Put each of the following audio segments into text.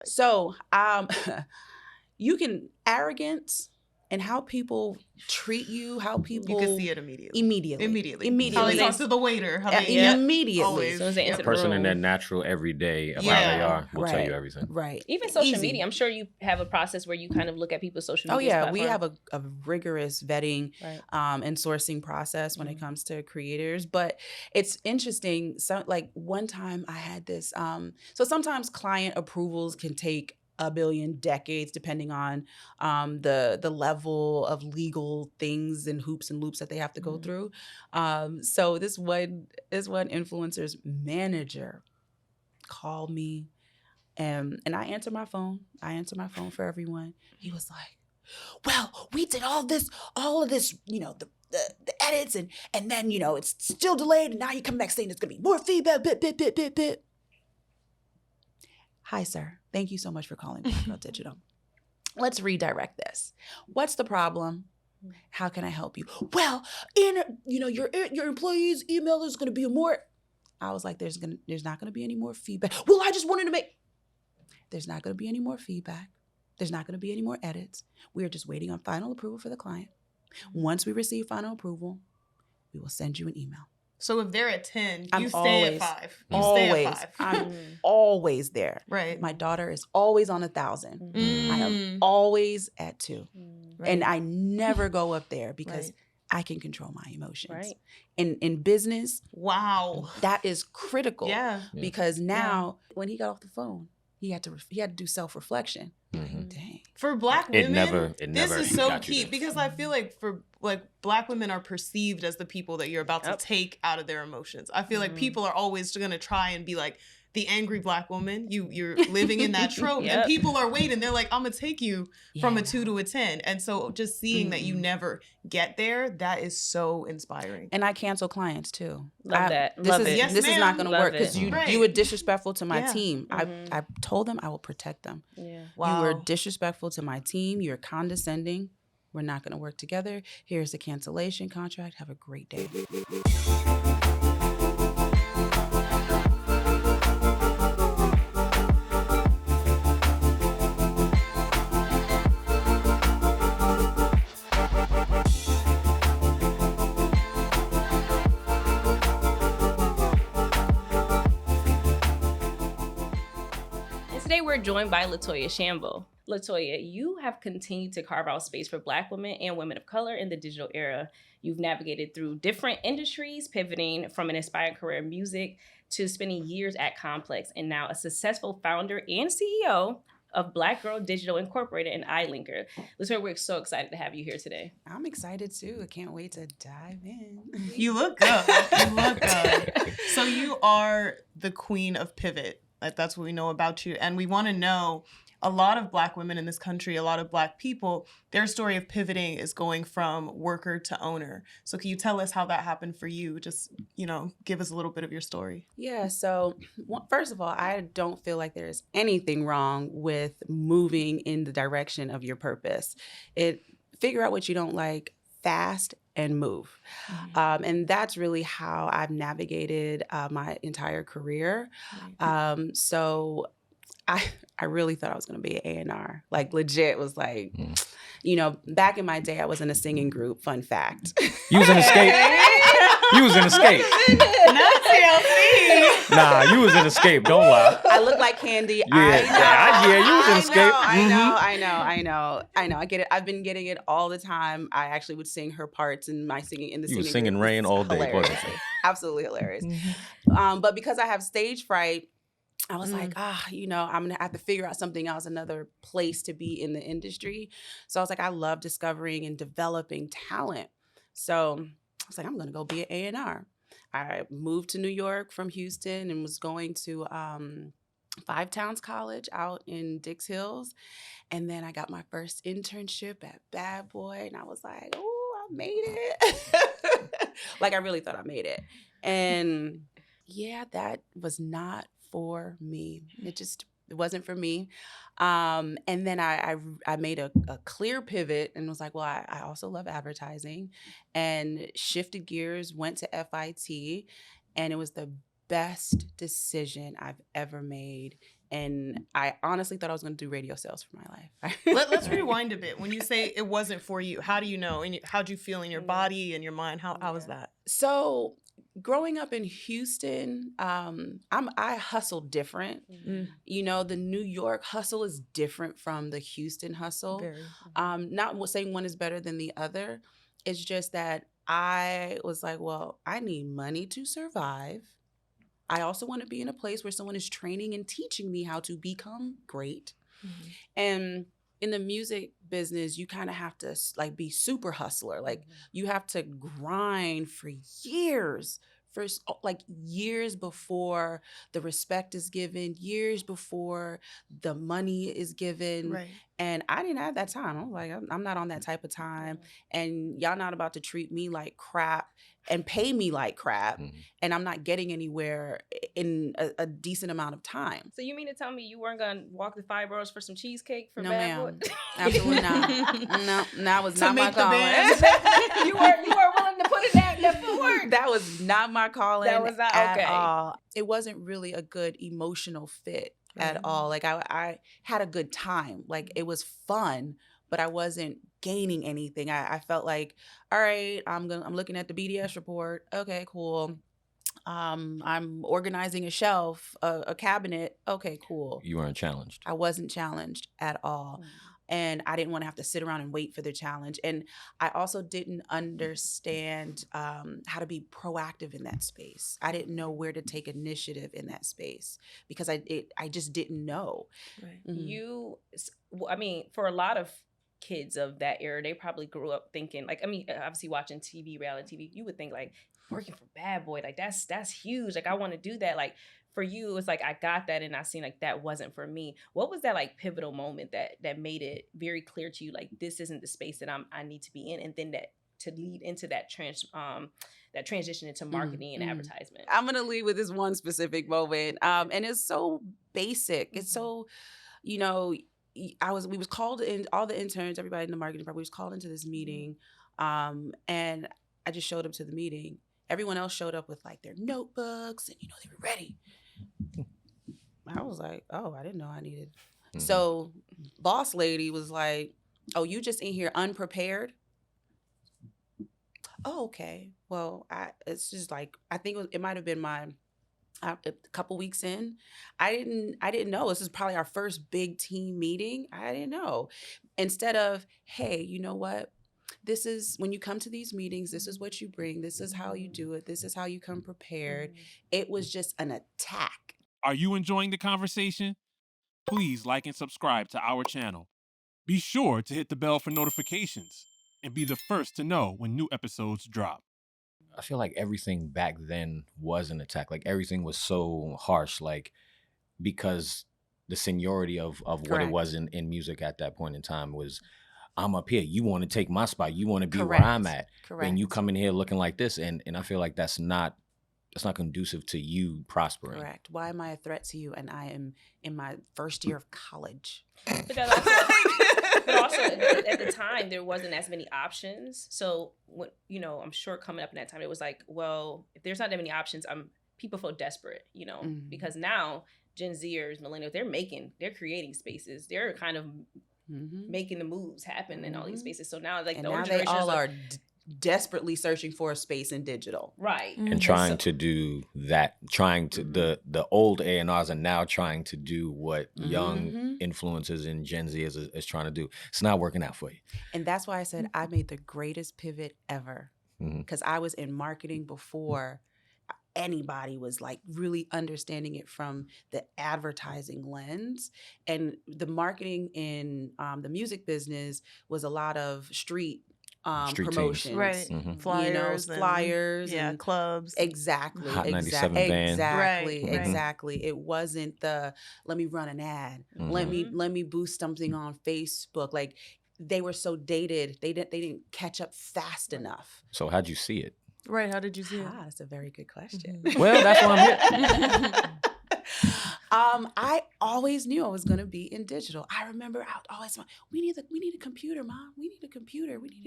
So, you can arrogance and how people treat you, how people you can see it immediately. Immediately. How they talk to the waiter. How they immediately. Always. As soon as they enter A person the in room. their natural everyday of how they are will tell you everything. Right. Even social Easy. media. I'm sure you have a process where you kind of look at people's social media. Oh yeah, we have a rigorous vetting Right. And sourcing process when it comes to creators. But it's interesting. So like one time I had this. So sometimes client approvals can take a billion decades depending on the level of legal things and hoops and loops that they have to go through. So this one influencer's manager called me. And I answer my phone. I answer my phone for everyone. He was like, well, we did all of this, you know, the edits, and then, you know, it's still delayed, and now you come back saying there's gonna be more feedback, bit. Hi, sir. Thank you so much for calling Black Girl Digital. Let's redirect this. What's the problem? How can I help you? Well, your employees' email is gonna be more. I was like, there's not gonna be any more feedback. Well, I just wanted to make. There's not going to be any more feedback. There's not going to be any more edits. We are just waiting on final approval for the client. Once we receive final approval, we will send you an email. So if they're at 10, I'm you stay at 5. You stay at 5. I'm always there. Right. My daughter is always on 1,000. I am always at 2. Right. And I never go up there because I can control my emotions. Right. In business, wow, that is critical. Yeah. Because now when he got off the phone, he had to do self-reflection. Mm-hmm. Dang. For Black women, this is so got you key there. because I feel like Black women are perceived as the people that you're about to take out of their emotions. I feel like people are always going to try and be like, the angry Black woman, you're living in that trope. And people are waiting. They're like, I'm going to take you from a 2 to a 10. And so just seeing that you never get there, that is so inspiring. And I cancel clients too. Love that. This is not going to work because you were disrespectful to my team. I told them I will protect them. Yeah. Wow. You were disrespectful to my team. You're condescending. We're not going to work together. Here's the cancellation contract. Have a great day. Today we're joined by LaToya Shambo. LaToya, you have continued to carve out space for Black women and women of color in the digital era. You've navigated through different industries, pivoting from an inspiring career in music to spending years at Complex, and now a successful founder and CEO of Black Girl Digital Incorporated and iLinker. LaToya, we're so excited to have you here today. I'm excited too. I can't wait to dive in. You look good. You look good. So you are the queen of pivot. Like, that's what we know about you. And we want to know, a lot of Black women in this country, a lot of Black people, their story of pivoting is going from worker to owner. So can you tell us how that happened for you? Just, give us a little bit of your story. Yeah. So first of all, I don't feel like there's anything wrong with moving in the direction of your purpose. Figure out what you don't like fast and move. And that's really how I've navigated my entire career. So I really thought I was going to be an A&R. Like, legit was like, back in my day, I was in a singing group. Fun fact. You was in Escape. You was in Escape. Not TLC. Nah, you was in Escape. Don't lie. I look like Candy. Yeah, you was in Escape. I know. I get it. I've been getting it all the time. I actually would sing her parts in my singing in the You singing was singing group. Rain all day, Hilarious. wasn't you? Absolutely hilarious. But because I have stage fright, I was like, I'm going to have to figure out something else, another place to be in the industry. So I was like, I love discovering and developing talent. So I was like, I'm going to go be an A&R. I moved to New York from Houston and was going to Five Towns College out in Dix Hills. And then I got my first internship at Bad Boy. And I was like, oh, I made it. Like, I really thought I made it. And yeah, that was not for me. It wasn't for me. And then I made a clear pivot and was like, well, I also love advertising, and shifted gears, went to FIT, and it was the best decision I've ever made And I honestly thought I was going to do radio sales for my life. Let's rewind a bit. When you say it wasn't for you, how do you know? And how'd you feel in your body and your mind? How was that? So growing up in Houston, I hustle different. You know, the New York hustle is different from the Houston hustle. Very. Not saying one is better than the other. It's just that I was like, well, I need money to survive. I also want to be in a place where someone is training and teaching me how to become great. And in the music business, you kind of have to like be super hustler. Like you have to grind for years. Years before the respect is given, years before the money is given. Right. And I didn't have that time. I was like, I'm not on that type of time. And y'all not about to treat me like crap and pay me like crap. And I'm not getting anywhere in a decent amount of time. So you mean to tell me you weren't going to walk the 5 boroughs for some cheesecake for No, Bad ma'am. Boy? Absolutely not. No, that was not my make the calling. band. you were willing to put in that footwork. That was not my calling That was not at okay. all. It wasn't really a good emotional fit at all. Like I had a good time. Like it was fun, but I wasn't gaining anything. I felt like, all right, I'm looking at the BDS report. Okay, cool. I'm organizing a shelf, a cabinet. Okay, cool. You weren't challenged. I wasn't challenged at all. And I didn't want to have to sit around and wait for the challenge. And I also didn't understand how to be proactive in that space. I didn't know where to take initiative in that space because I just didn't know. Right. For a lot of kids of that era, they probably grew up thinking, like, obviously watching TV, reality TV, you would think like working for Bad Boy, like that's huge. Like I want to do that. Like for you, it's like I got that and I seen like that wasn't for me. What was that like pivotal moment that made it very clear to you, like this isn't the space that I need to be in, and then that to lead into that transition into marketing and advertisement? I'm gonna lead with this one specific moment, and it's so basic. It's so, we was called in, all the interns, everybody in the marketing department, we was called into this meeting, and I just showed up to the meeting. Everyone else showed up with like their notebooks and, they were ready. I was like, oh, I didn't know I needed. So boss lady was like, oh, you just in here unprepared? Oh, okay. Well, it's just like, I think it might have been a couple weeks in. I didn't know. This is probably our first big team meeting. I didn't know. Instead of, hey, you know what? This is, when you come to these meetings, this is what you bring. This is how you do it. This is how you come prepared. It was just an attack. Are you enjoying the conversation? Please like and subscribe to our channel. Be sure to hit the bell for notifications and be the first to know when new episodes drop. I feel like everything back then was an attack. Like everything was so harsh, like because the seniority of what it was in music at that point in time was, I'm up here. You want to take my spot. You want to be where I'm at. Correct. And you come in here looking like this. And I feel like that's not conducive to you prospering. Correct. Why am I a threat to you? And I am in my first year of college. But also at the time, there wasn't as many options. So, I'm sure coming up in that time, it was like, well, if there's not that many options, people feel desperate, because now Gen Zers, millennials, they're creating spaces. They're kind of making the moves happen in all these spaces. So now, like, and the older now they all generations are desperately searching for a space in digital. Right. And trying to do that, the old A&Rs are now trying to do what young influencers in Gen Z is trying to do. It's not working out for you. And that's why I said I made the greatest pivot ever, because I was in marketing before anybody was like really understanding it from the advertising lens. And the marketing in the music business was a lot of street promotions, right? Flyers, and clubs, exactly, Hot 97 band. Exactly. It wasn't the let me run an ad, let me boost something on Facebook. Like they were so dated, they didn't catch up fast enough. So how'd you see it? Right. How did you see it? That's a very good question. Well, that's why I'm here. I always knew I was going to be in digital. I remember I always, we need a computer, Mom. We need a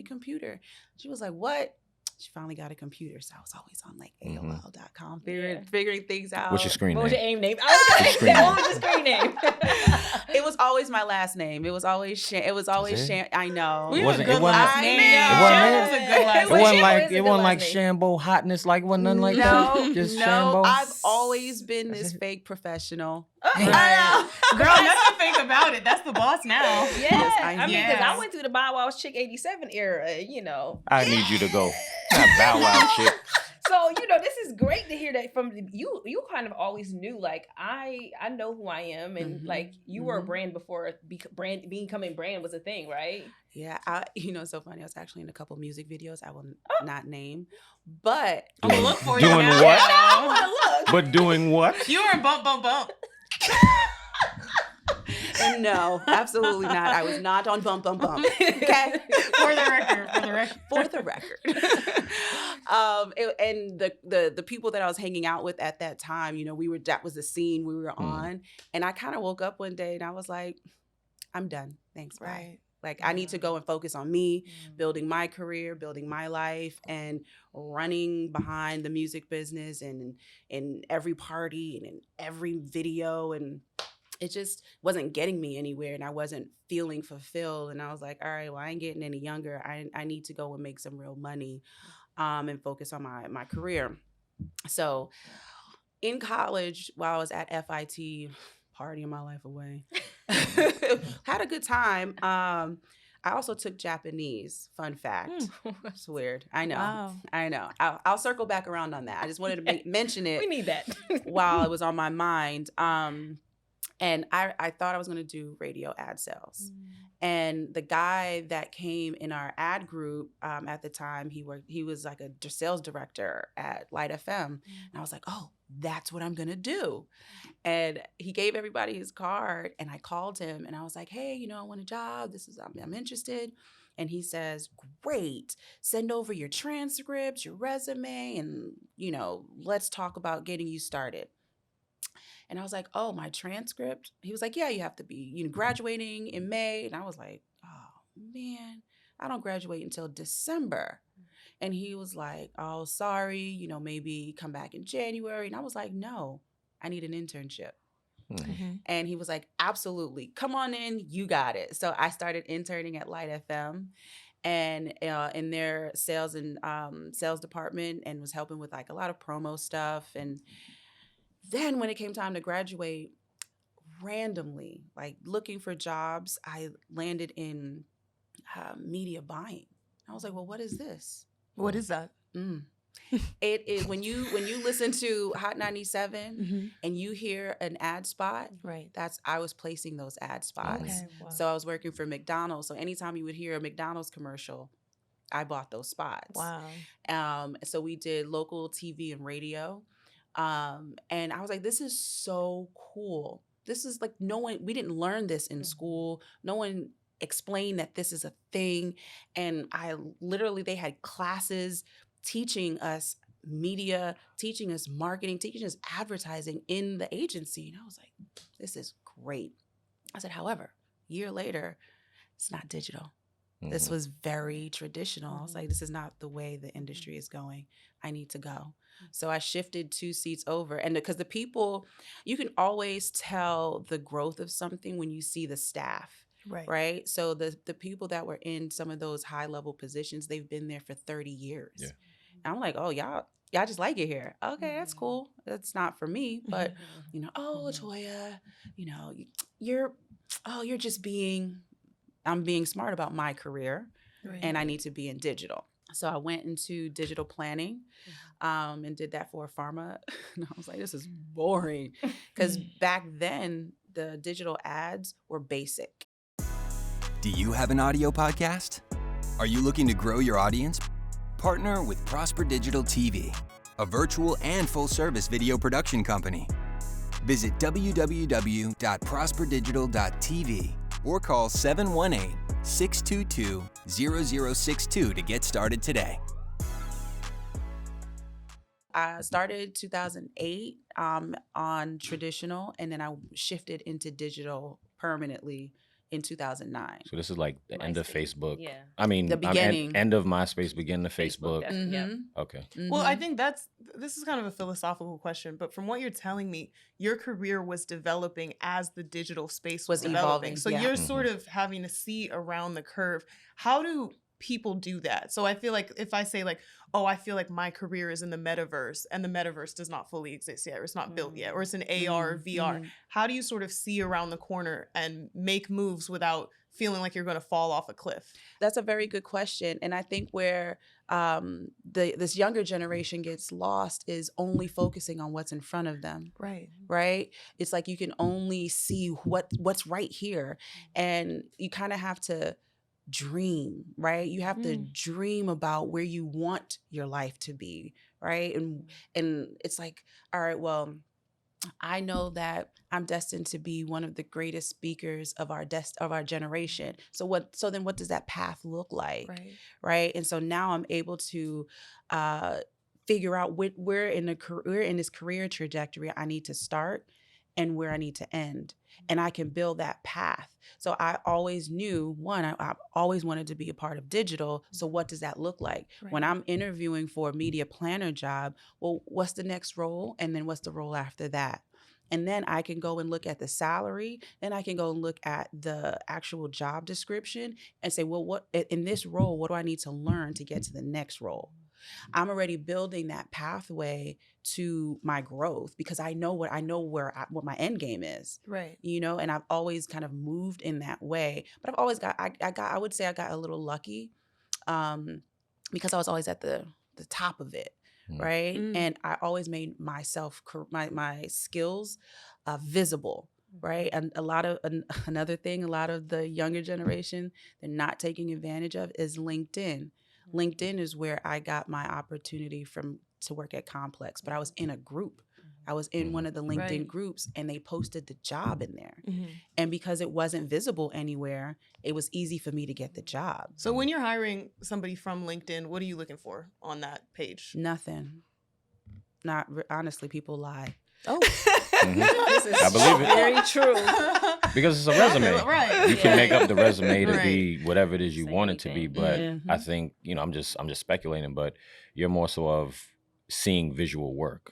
computer. She was like, what? she finally got a computer, so I was always on like AOL.com figuring things out. What's your screen What was name? your AIM name? What was your screen name? It was always my last name. It was always I know. We It have a wasn't- good it wasn't- last name. It Shambo wasn't- was a good last It name. wasn't Shambo like is a it good wasn't like last name. Shambo hotness, like wasn't nothing like No, that. Just no. Shambo. I've always been this fake professional. Right. Girl, nothing fake about it. That's the boss now. Yeah, I I mean, because yes. I went through the Bow Wow's Chick 87 era, you know. I need you to go. Not Bow Wow chick. So, you know, this is great to hear that from you. You kind of always knew, like, I know who I am, and like you were a brand before becoming brand was a thing, right? Yeah, it's so funny. I was actually in a couple music videos I will not name, but I'm gonna look for you Doing now. what? I want to look. But doing what? You were in Bump Bump Bump. no, absolutely not. I was not on Bump Bump Bump. Okay, For the record. for the record. And the people that I was hanging out with at that time, that was the scene we were on, and I kind of woke up one day and I was like, I'm done. Thanks, bye. Right. Like, I need to go and focus on me, building my career, building my life, and running behind the music business and in every party and in every video. And it just wasn't getting me anywhere, and I wasn't feeling fulfilled. And I was like, all right, well, I ain't getting any younger. I need to go and make some real money and focus on my career. So in college, while I was at FIT, partying my life away, had a good time. I also took Japanese. Fun fact. It's weird. I know. Wow. I know. I'll circle back around on that. I just wanted to mention it We need that. while it was on my mind. And I thought I was going to do radio ad sales. And the guy that came in our ad group at the time, he was like a sales director at Light FM. And I was like, oh, that's what I'm going to do. And he gave everybody his card, and I called him and I was like, hey, I want a job. I'm interested. And he says, great, send over your transcripts, your resume, and, let's talk about getting you started. And I was like, oh, my transcript? He was like, yeah, you have to be graduating in May. And I was like, oh, man, I don't graduate until December. And he was like, oh, sorry, maybe come back in January. And I was like, no, I need an internship. And he was like, absolutely, come on in, you got it. So I started interning at Light FM and in their sales and sales department, and was helping with like a lot of promo stuff. And then when it came time to graduate, randomly, like looking for jobs, I landed in media buying. I was like, well, what is this? What is that? It is when you listen to Hot 97 and you hear an ad spot, Right. I was placing those ad spots. Okay. Wow. So I was working for McDonald's. So anytime you would hear a McDonald's commercial, I bought those spots. Wow. So we did local TV and radio. And I was like, this is so cool. This is like we didn't learn this in school. No one explained that this is a thing. And they had classes teaching us media, teaching us marketing, teaching us advertising in the agency. And I was like, this is great. I said, however, a year later, it's not digital. This was very traditional. I was like, this is not the way the industry is going. I need to go. So I shifted 2 seats over. And because the people, you can always tell the growth of something when you see the staff. Right. So the people that were in some of those high level positions, they've been there for 30 years. Yeah. And I'm like, oh, y'all just like it here. Okay, that's cool. That's not for me. But, oh, LaToya, you're just I'm being smart about my career, and I need to be in digital. So I went into digital planning and did that for a pharma. And I was like, this is boring. Because back then, the digital ads were basic. Do you have an audio podcast? Are you looking to grow your audience? Partner with Prosper Digital TV, a virtual and full-service video production company. Visit www.prosperdigital.tv or call 718-622-0062 to get started today. I started 2008 on traditional, and then I shifted into digital permanently in 2009. So this is like the end of Facebook. Yeah. I mean, The beginning. end of MySpace, beginning of Facebook. Yeah. Okay. Well, I think this is kind of a philosophical question, but from what you're telling me, your career was developing as the digital space was developing. evolving. So you're sort of having to see around the curve. How do people do that? So I feel like if I say like, oh, I feel like my career is in the metaverse and the metaverse does not fully exist yet, or it's not built yet, or it's an AR or VR. How do you sort of see around the corner and make moves without feeling like you're going to fall off a cliff? That's a very good question. And I think where this younger generation gets lost is only focusing on what's in front of them. Right? It's like you can only see what's right here. And you kind of have to dream, right? You have to dream about where you want your life to be, right? And it's like, all right, well, I know that I'm destined to be one of the greatest speakers of our generation. So then what does that path look like? Right? And so now I'm able to figure out where in this career trajectory I need to start and where I need to end. And I can build that path. So I always knew, I always wanted to be a part of digital. So what does that look like? When I'm interviewing for a media planner job, well, what's the next role? And then what's the role after that? And then I can go and look at the salary. Then I can go and look at the actual job description and say, well, what in this role, what do I need to learn to get to the next role? I'm already building that pathway to my growth because I know what my end game is. You know, and I've always kind of moved in that way. But I've always I would say I got a little lucky because I was always at the top of it. Right. And I always made myself, my skills visible. Right. And another thing, a lot of the younger generation, they're not taking advantage of is LinkedIn. LinkedIn is where I got my opportunity to work at Complex, but I was in a group. I was in one of the LinkedIn groups and they posted the job in there. And because it wasn't visible anywhere, it was easy for me to get the job. So when you're hiring somebody from LinkedIn, what are you looking for on that page? Nothing. Honestly, people lie. Oh, This is I believe it. very true. Because it's a resume. You can make up the resume to Right. be whatever it is you Say want it to be. anything. But I think, I'm just speculating, but you're more so of seeing visual work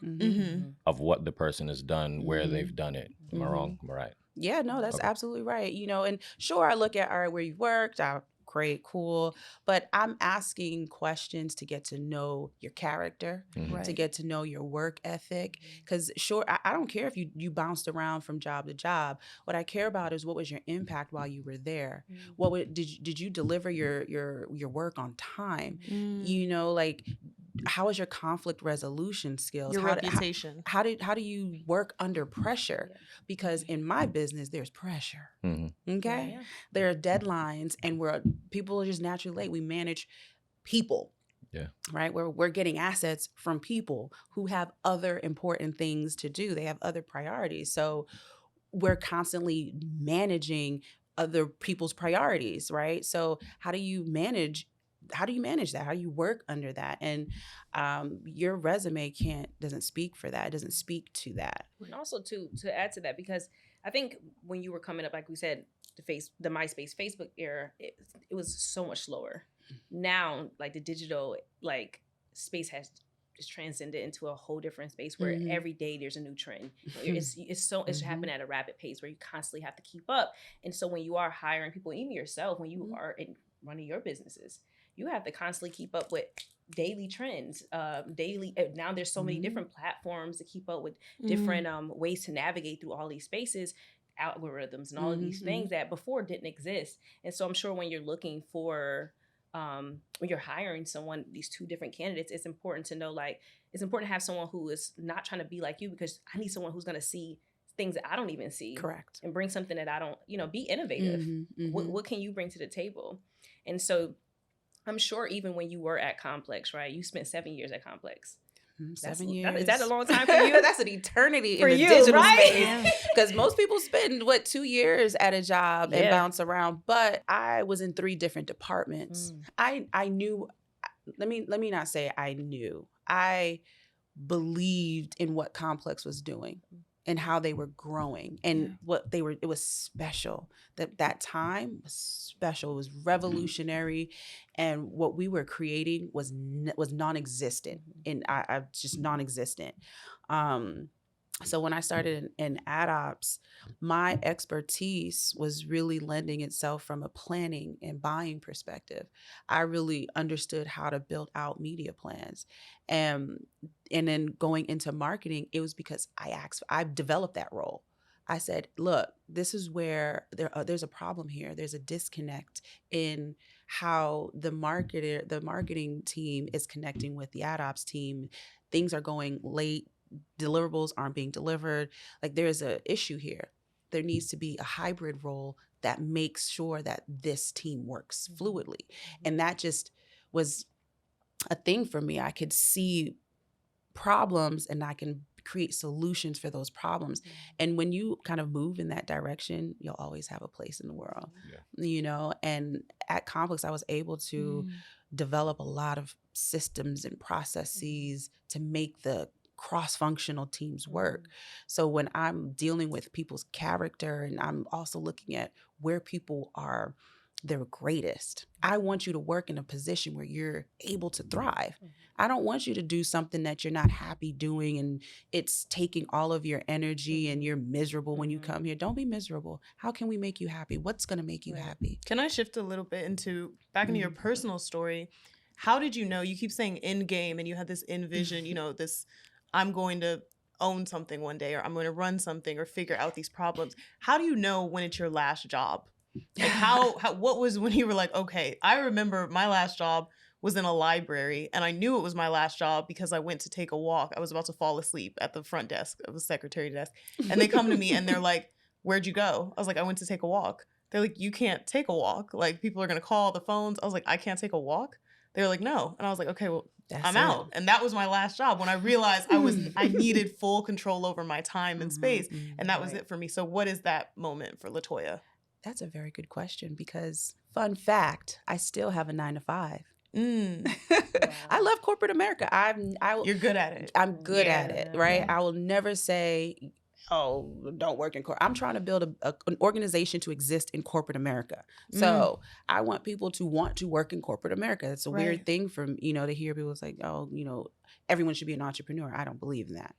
of what the person has done, where they've done it. Am I wrong? Am I right? Yeah, no, that's absolutely right. You know, and sure, I look at, all right, where you worked, great, cool. But I'm asking questions to get to know your character, to get to know your work ethic. Because sure, I don't care if you bounced around from job to job. What I care about is what was your impact while you were there. Did you deliver your work on time? You know, like, how is your conflict resolution skills? Your reputation. How do you work under pressure? Because in my business, there's pressure. Okay, there are deadlines, and people are just naturally late. We manage people. Right. We're getting assets from people who have other important things to do. They have other priorities. So we're constantly managing other people's priorities. Right. So how do you manage that? How do you work under that? And your resume doesn't speak for that. It doesn't speak to that. And also to add to that, because I think when you were coming up, like we said, the MySpace, Facebook era, it was so much slower. Now, like, the digital space has just transcended into a whole different space where every day there's a new trend. It's happening at a rapid pace where you constantly have to keep up. And so when you are hiring people, even yourself, when you are running your businesses, you have to constantly keep up with daily trends, now there's so many different platforms to keep up with different ways to navigate through all these spaces, algorithms and all of these things that before didn't exist. And so I'm sure when you're looking for, when you're hiring someone, these two different candidates, it's important to know, it's important to have someone who is not trying to be like you, because I need someone who's going to see things that I don't even see. Correct. And bring something that I don't, be innovative. What can you bring to the table? And so I'm sure even when you were at Complex, right? You spent 7 years at Complex. 7 years. Is that a long time for you? That's an eternity for in the you, digital right? space. Because most people spend 2 years at a job and bounce around. But I was in 3 different departments. I knew. Let me not say I knew. I believed in what Complex was doing. and how they were growing and it was special. That time was special. It was revolutionary. And what we were creating was non-existent. And I just non-existent. So when I started in ad ops, my expertise was really lending itself from a planning and buying perspective. I really understood how to build out media plans. And then going into marketing, it was because I developed that role. I said, look, this is where there's a problem here. There's a disconnect in how the marketing team is connecting with the ad ops team. Things are going late. Deliverables aren't being delivered. Like, there's an issue here. There needs to be a hybrid role that makes sure that this team works fluidly. And that just was a thing for me. I could see problems and I can create solutions for those problems. And when you kind of move in that direction, you'll always have a place in the world, you know? And at Complex, I was able to develop a lot of systems and processes to make the cross-functional teams work. So when I'm dealing with people's character and I'm also looking at where people are their greatest, I want you to work in a position where you're able to thrive. I don't want you to do something that you're not happy doing and it's taking all of your energy and you're miserable when you come here. Don't be miserable. How can we make you happy? What's going to make you happy? Can I shift a little bit into your personal story? How did you know? You keep saying end game and you had this end vision, you know, this I'm going to own something one day, or I'm going to run something or figure out these problems. How do you know when it's your last job? Like what was when you were like, okay, I remember my last job was in a library and I knew it was my last job because I went to take a walk. I was about to fall asleep at the front desk of the secretary desk. And they come to me and they're like, where'd you go? I was like, I went to take a walk. They're like, you can't take a walk. Like, people are going to call the phones. I was like, I can't take a walk. They were like, no. And I was like, okay, well, I'm out. And that was my last job when I realized I needed full control over my time and space. And that was it for me. So what is that moment for LaToya? That's a very good question because, fun fact, I still have a 9-to-5. I love corporate America. You're good at it. I'm good at it, right? I will never say, oh, don't work in corporate. I'm trying to build an organization to exist in corporate America. So I want people to want to work in corporate America. It's a weird thing for, you know, to hear people like, oh, you know, everyone should be an entrepreneur. I don't believe in that.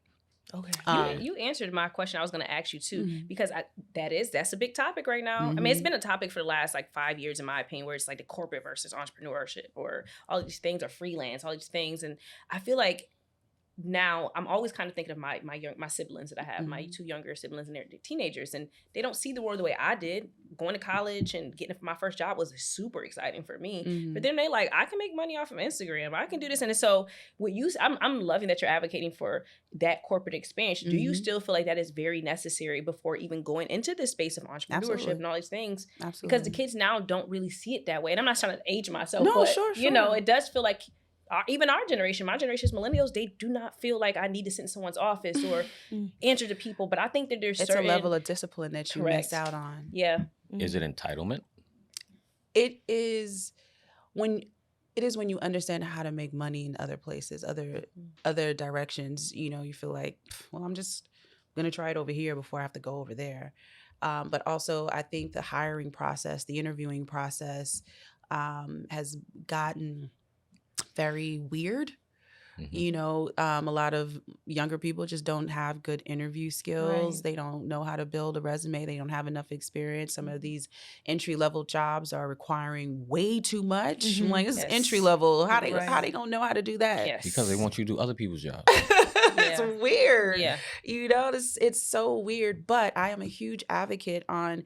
Okay. You answered my question. I was going to ask you too, because that's a big topic right now. I mean, it's been a topic for the last like 5 years, in my opinion, where it's like the corporate versus entrepreneurship, or all these things are freelance, all these things. And I feel like now I'm always kind of thinking of my siblings that I have, my two younger siblings, and they're teenagers, and they don't see the world the way I did. Going to college and getting my first job was super exciting for me. But then they like, I can make money off of Instagram. I can do this. And so I'm loving that you're advocating for that corporate expansion. Do you still feel like that is very necessary before even going into the space of entrepreneurship and all these things? Absolutely. Because the kids now don't really see it that way. And I'm not trying to age myself, but you know, it does feel like even our generation, my generation's millennials, they do not feel like I need to sit in someone's office or answer to people. But I think that there's certain... It's a level of discipline that you miss out on. Yeah. Is it entitlement? It is when you understand how to make money in other places, other directions. You know, you feel like, well, I'm just going to try it over here before I have to go over there. But also, I think the hiring process, the interviewing process has gotten very weird. You know, a lot of younger people just don't have good interview skills. They don't know how to build a resume. They don't have enough experience. Some of these entry-level jobs are requiring way too much. I'm like, it's entry level. How they don't know how to do that? Because they want you to do other people's jobs. It's weird. You know, it's so weird. But I am a huge advocate on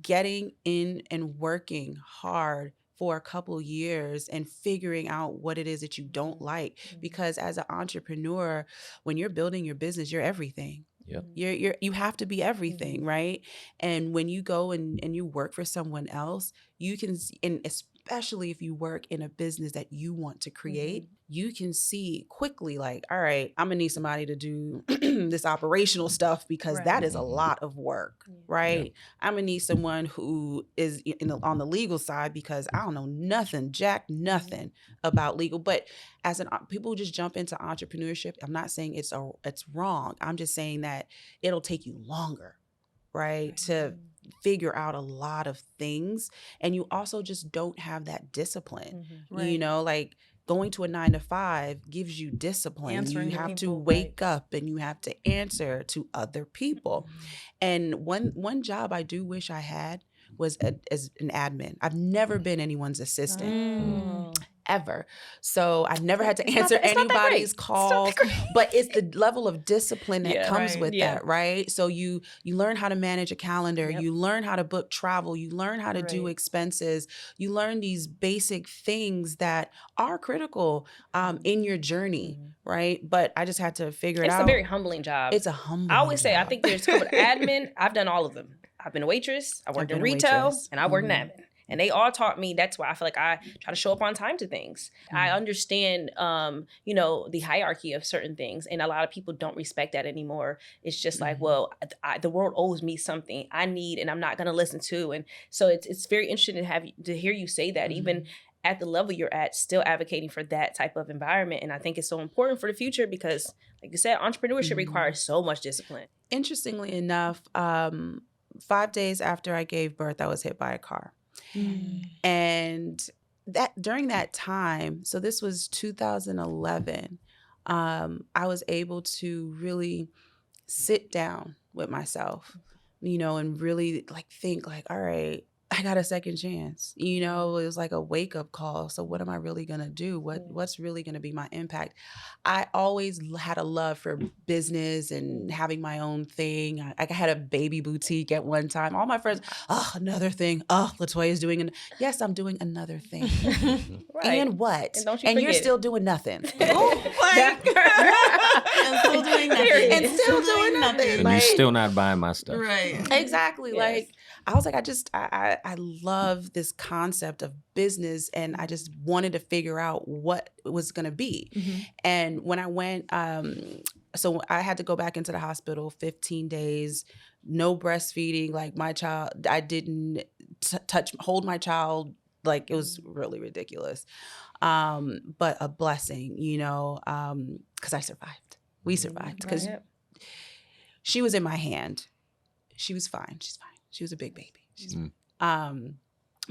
getting in and working hard for a couple years and figuring out what it is that you don't like. Because as an entrepreneur, when you're building your business, you're everything. You have to be everything, right? And when you go and you work for someone else, you can, and especially if you work in a business that you want to create, you can see quickly like, all right, I'm gonna need somebody to do this operational stuff because that is a lot of work, right? Yeah. I'm gonna need someone who is on the legal side because I don't know nothing about legal. But as people who just jump into entrepreneurship, I'm not saying it's wrong. I'm just saying that it'll take you longer, right? To figure out a lot of things. And you also just don't have that discipline, you know, like going to a 9-to-5 gives you discipline. Answering you have to wake up and you have to answer to other people. And one job I do wish I had was as an admin. I've never been anyone's assistant. Ever. So I never had to answer anybody's calls, but it's the level of discipline that comes with that, right? So you learn how to manage a calendar, you learn how to book travel, you learn how to do expenses, you learn these basic things that are critical in your journey, right? But I just had to figure it out. It's a very humbling job. It's a humbling I always job. say, I think there's admin. I've done all of them. I've been a waitress, I worked in retail, and I worked in admin. And they all taught me, that's why I feel like I try to show up on time to things. I understand, you know, the hierarchy of certain things. And a lot of people don't respect that anymore. It's just like, well, the world owes me something I need and I'm not going to listen to. And so it's very interesting to hear you say that, even at the level you're at, still advocating for that type of environment. And I think it's so important for the future because, like you said, entrepreneurship requires so much discipline. Interestingly enough, 5 days after I gave birth, I was hit by a car. And that during that time, so this was 2011, I was able to really sit down with myself, you know, and really like think like, all right, I got a second chance. You know, it was like a wake up call. So what am I really going to do? What's really going to be my impact? I always had a love for business and having my own thing. I had a baby boutique at one time. All my friends, another thing. LaToya's doing yes, I'm doing another thing. And what? And don't you and forget you're still doing nothing. And still doing nothing. And still doing nothing. And you're still not buying my stuff. Right. Exactly. Yes. Like I was like, I love this concept of business, and I just wanted to figure out what it was going to be. And when I went, so I had to go back into the hospital 15 days, no breastfeeding. Like my child, I didn't hold my child. Like it was really ridiculous. But a blessing, you know, because I survived. We survived because she was in my hand. She was fine. She's fine. She was a big baby. She's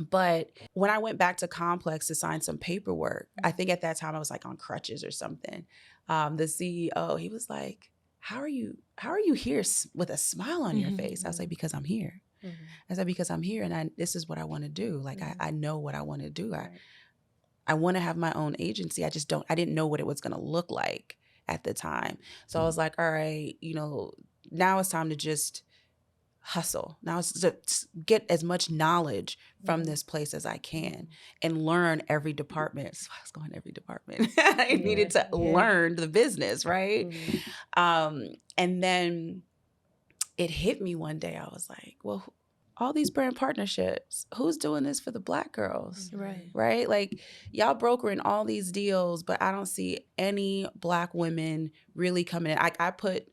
but when I went back to Complex to sign some paperwork, I think at that time I was like on crutches or something. The CEO, he was like, how are you here with a smile on your face? I was like, because I'm here. I said, because I'm here and this is what I want to do. Like, I know what I want to do. I want to have my own agency. I didn't know what it was going to look like at the time. So I was like, all right, you know, now it's time to just hustle. Now it's to get as much knowledge from this place as I can and learn every department. So I was going every department. I needed to learn the business, right? And then it hit me one day. I was like, well, all these brand partnerships, who's doing this for the Black girls? Right? Like y'all brokering all these deals, but I don't see any Black women really coming in. I put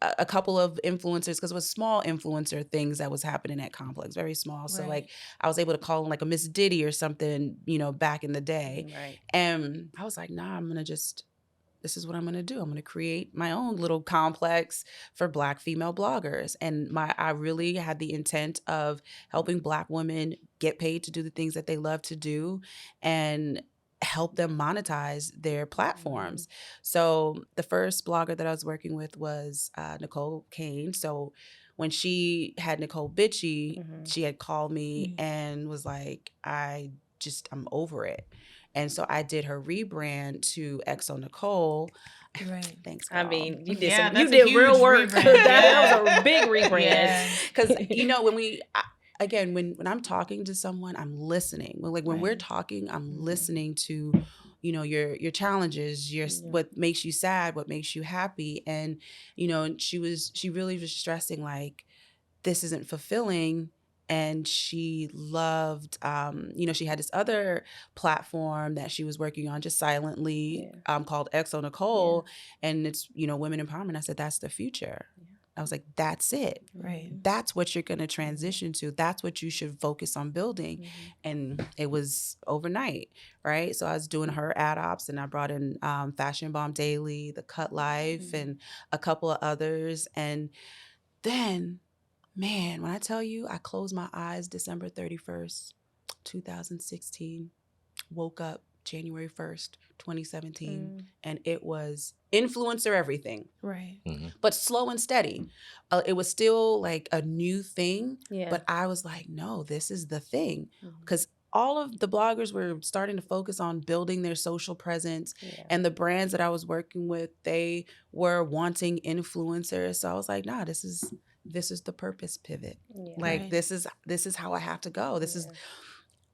a couple of influencers, because it was small influencer things that was happening at Complex, very small. So like I was able to call in like a Miss Diddy or something, you know, back in the day. And I was like, nah, this is what I'm going to do. I'm going to create my own little complex for Black female bloggers. And I really had the intent of helping Black women get paid to do the things that they love to do and help them monetize their platforms. So the first blogger that I was working with was Nicole Kane. So when she had Nicole Bitchy, she had called me and was like, I'm over it. And so I did her rebrand to XO Nicole. Thanks, girl. I mean, you did real work. That was a big rebrand. Because, you know, when I'm talking to someone, I'm listening. When we're talking, I'm listening to, you know, your challenges, what makes you sad, what makes you happy. And, you know, she really was stressing like, this isn't fulfilling. and she loved, she had this other platform that she was working on just silently called Exo Nicole. And it's, women empowerment. I said, that's the future. I was like, that's it. Right. That's what you're going to transition to. That's what you should focus on building. And it was overnight, right? So I was doing her ad ops, and I brought in Fashion Bomb Daily, The Cut Life, and a couple of others. And then, man, when I tell you, I closed my eyes December 31st, 2016, woke up January 1st, 2017, and it was influencer everything. Right. But slow and steady. It was still like a new thing, but I was like, no, this is the thing. Because all of the bloggers were starting to focus on building their social presence, and the brands that I was working with, they were wanting influencers. So I was like, nah, this is the purpose pivot. Like, this is how I have to go. This is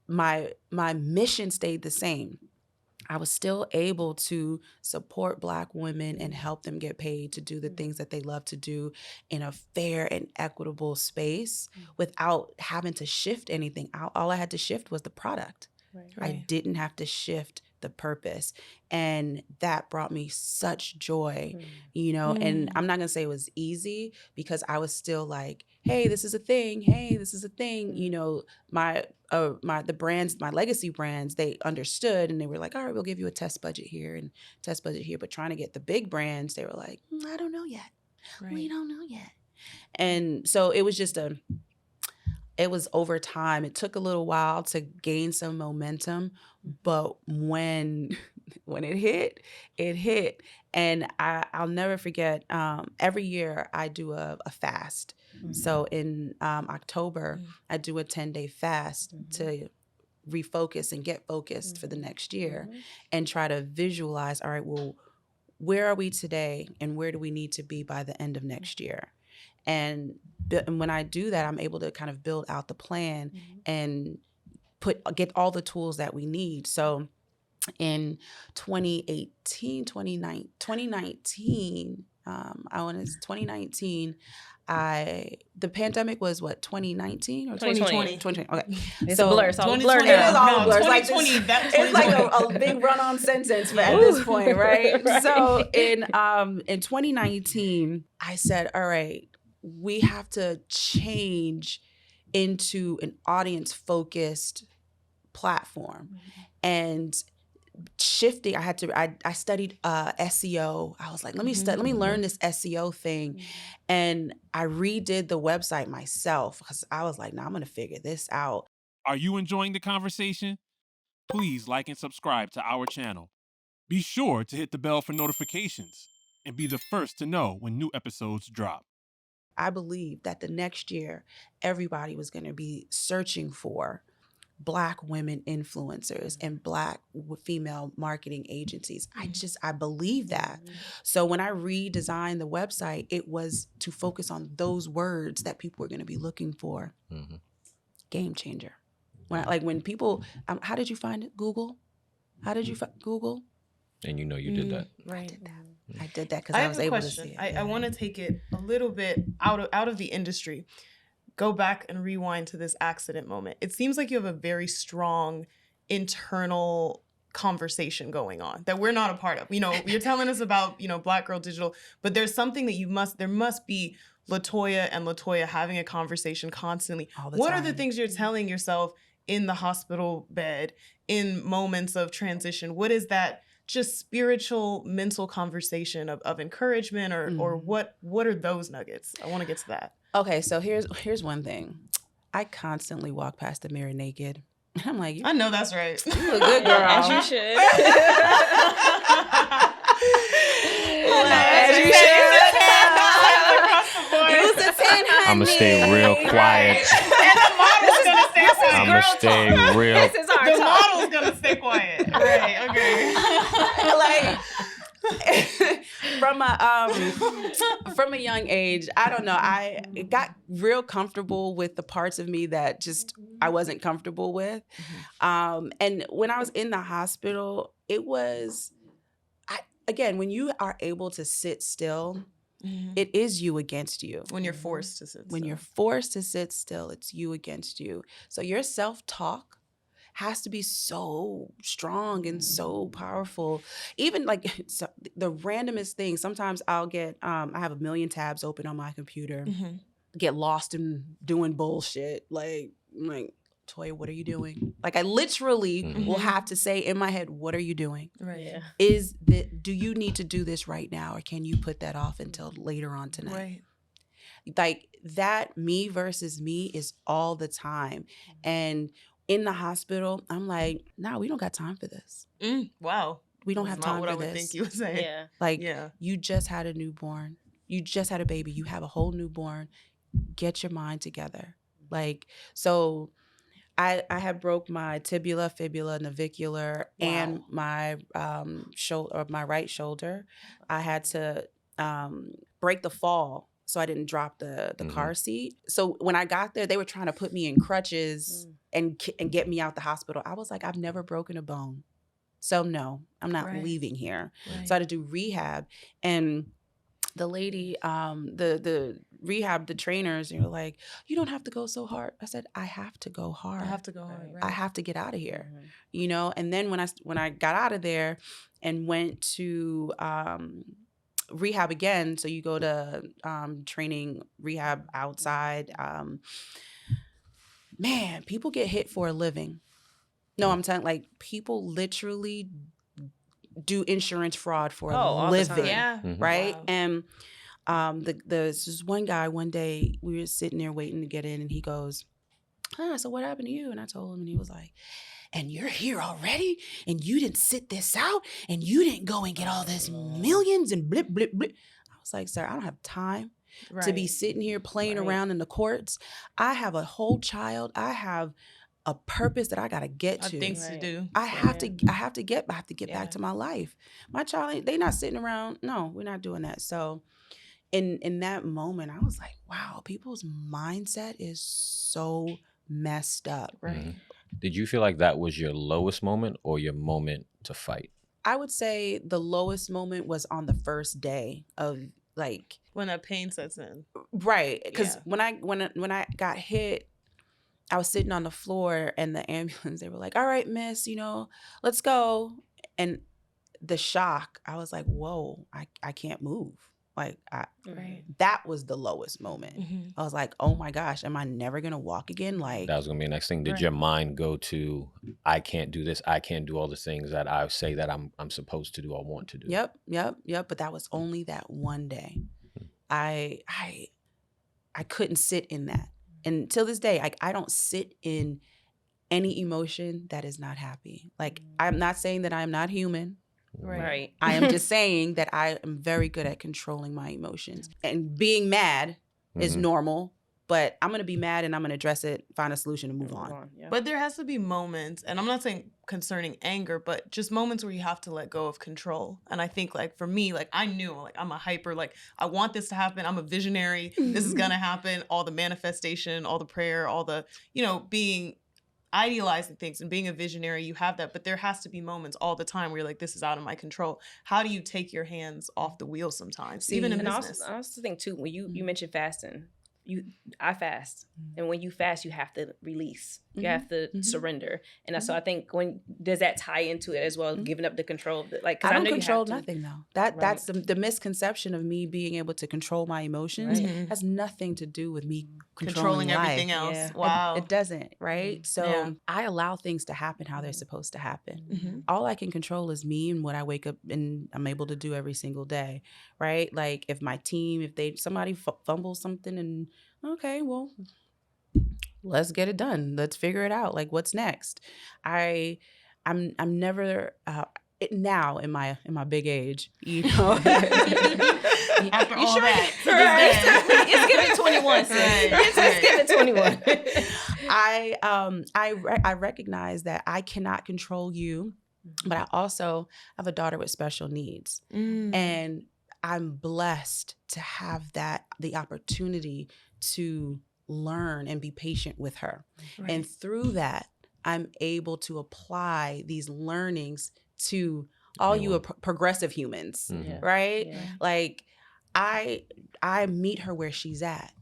my mission stayed the same. I was still able to support Black women and help them get paid to do the things that they love to do in a fair and equitable space without having to shift anything. All I had to shift was the product. I didn't have to shift the purpose. And that brought me such joy, and I'm not going to say it was easy, because I was still like, hey, this is a thing. Hey, this is a thing. The brands, my legacy brands, they understood, and they were like, all right, we'll give you a test budget here and test budget here. But trying to get the big brands, they were like, I don't know yet. We don't know yet. And so it was just it was over time. It took a little while to gain some momentum, but when it hit, it hit. And I'll never forget, every year I do a fast. So in October, I do a 10-day fast to refocus and get focused for the next year, and try to visualize, all right, well, where are we today and where do we need to be by the end of next year? And when I do that, I'm able to kind of build out the plan and get all the tools that we need. So in 2019, the pandemic was what, 2019 or 2020? 2020. Okay. It's a blur. It's all a blur now. It is all a blur. It's 2020, it's like a big run-on sentence at this point, right? So in 2019, I said, all right, we have to change into an audience-focused platform. And shifting, I studied SEO. I was like, let me learn this SEO thing. And I redid the website myself, because I was like, I'm going to figure this out. Are you enjoying the conversation? Please like and subscribe to our channel. Be sure to hit the bell for notifications and be the first to know when new episodes drop. I believe that the next year, everybody was going to be searching for Black women influencers and Black female marketing agencies. I believe that. So when I redesigned the website, it was to focus on those words that people were going to be looking for. Game changer. When people, how did you find it? Google? How did you find Google? And you did that. Right. I did that because I was able to see it. I want to take it a little bit out of the industry. Go back and rewind to this accident moment. It seems like you have a very strong internal conversation going on that we're not a part of. You're telling us about, Black Girl Digital, but there's something that there must be LaToya and LaToya having a conversation constantly. What are the things you're telling yourself in the hospital bed, in moments of transition? What is that just spiritual, mental conversation of encouragement or what are those nuggets? I want to get to that. Okay, so here's one thing. I constantly walk past the mirror naked. I'm like, I know that's right. You look good, girl. As you should. As you should. Use the 10, honey. I'm going to stay real quiet. And the model's going to stay quiet. I'm going to stay real. This is our The talk. model's going to stay quiet. Right, okay. From a young age, I don't know, I got real comfortable with the parts of me that just I wasn't comfortable with. And when I was in the hospital, it was, again, when you are able to sit still it is you against you. When you're forced to sit When still. you're forced to sit still, it's you against you. So your self-talk has to be so strong and so powerful. Even like so the randomest thing. Sometimes I'll get, I have a million tabs open on my computer, get lost in doing bullshit. Like, Toya, what are you doing? Like I literally will have to say in my head, what are you doing? Right. Yeah. Do you need to do this right now? Or can you put that off until later on tonight? Right. Like that me versus me is all the time. And in the hospital, I'm like, nah, we don't got time for this. Wow. We don't That's have not time what for I would this. think you would say. Yeah. Like, you just had a newborn. You just had a baby. You have a whole newborn. Get your mind together. Like, so I had broke my tibia, fibula, navicular, and my shoulder, my right shoulder. I had to break the fall so I didn't drop the car seat. So when I got there, they were trying to put me in crutches and get me out the hospital. I was like, I've never broken a bone. So no, I'm not leaving here. Right. So I had to do rehab. And the lady, the rehab, the trainers, they were like, you don't have to go so hard. I said, I have to go hard. I have to go hard. Right. I have to get out of here, you know? And then when I got out of there and went to rehab again, so you go to training rehab outside, man, people get hit for a living. No, I'm telling, like, people literally do insurance fraud for a living, right? Wow. And there's this one guy, one day we were sitting there waiting to get in, and he goes, so what happened to you? And I told him, and he was like, and you're here already, and you didn't sit this out, and you didn't go and get all this millions and blip, blip, blip. I was like, sir, I don't have time to be sitting here playing around in the courts. I have a whole child. I have a purpose that I gotta get to. Things to do. I have to get back to my life. My child, they not sitting around. No, we're not doing that. So in that moment, I was like, wow, people's mindset is so messed up. Right. Did you feel like that was your lowest moment or your moment to fight? I would say the lowest moment was on the first day of, like, when that pain sets in. Right. Because when I got hit, I was sitting on the floor, and the ambulance, they were like, all right, miss, you know, let's go. And the shock, I was like, whoa, I can't move. Like, that was the lowest moment. I was like, oh my gosh, am I never going to walk again? Like, that was going to be the next thing. Did your mind go to, I can't do this. I can't do all the things that I say that I'm supposed to do or want to do. Yep. But that was only that one day. I couldn't sit in that. And till this day, I don't sit in any emotion that is not happy. Like, I'm not saying that I'm not human. Right. I am just saying that I am very good at controlling my emotions. And being mad is normal, but I'm going to be mad and I'm going to address it, find a solution, and move on. Yeah. But there has to be moments, and I'm not saying concerning anger, but just moments where you have to let go of control. And I think, like, for me, like, I knew, like, I'm a hyper, like, I want this to happen. I'm a visionary. This is going to happen. All the manifestation, all the prayer, all the, you know, idealizing things and being a visionary, you have that, but there has to be moments all the time where you're like, this is out of my control. How do you take your hands off the wheel sometimes, even in business? I also think too, when you mentioned fasting, I fast, and when you fast, you have to release, you have to surrender, and so I think does that tie into it as well, giving up the control of like, I don't control nothing though. That's the misconception of me being able to control my emotions has nothing to do with me controlling everything life. else. Yeah. Wow. It doesn't, right? So I allow things to happen how they're supposed to happen. All I can control is me and what I wake up and I'm able to do every single day, right? Like, if my team, if somebody fumbles something, and okay, well, let's get it done. Let's figure it out. Like, what's next? I'm never now in my big age, you know. After all that, it's giving 21. It's giving 21. I recognize that I cannot control you, but I also have a daughter with special needs, and I'm blessed to have the opportunity to learn and be patient with her. Right. And through that, I'm able to apply these learnings to all you progressive humans, right? Yeah. Like, I meet her where she's at.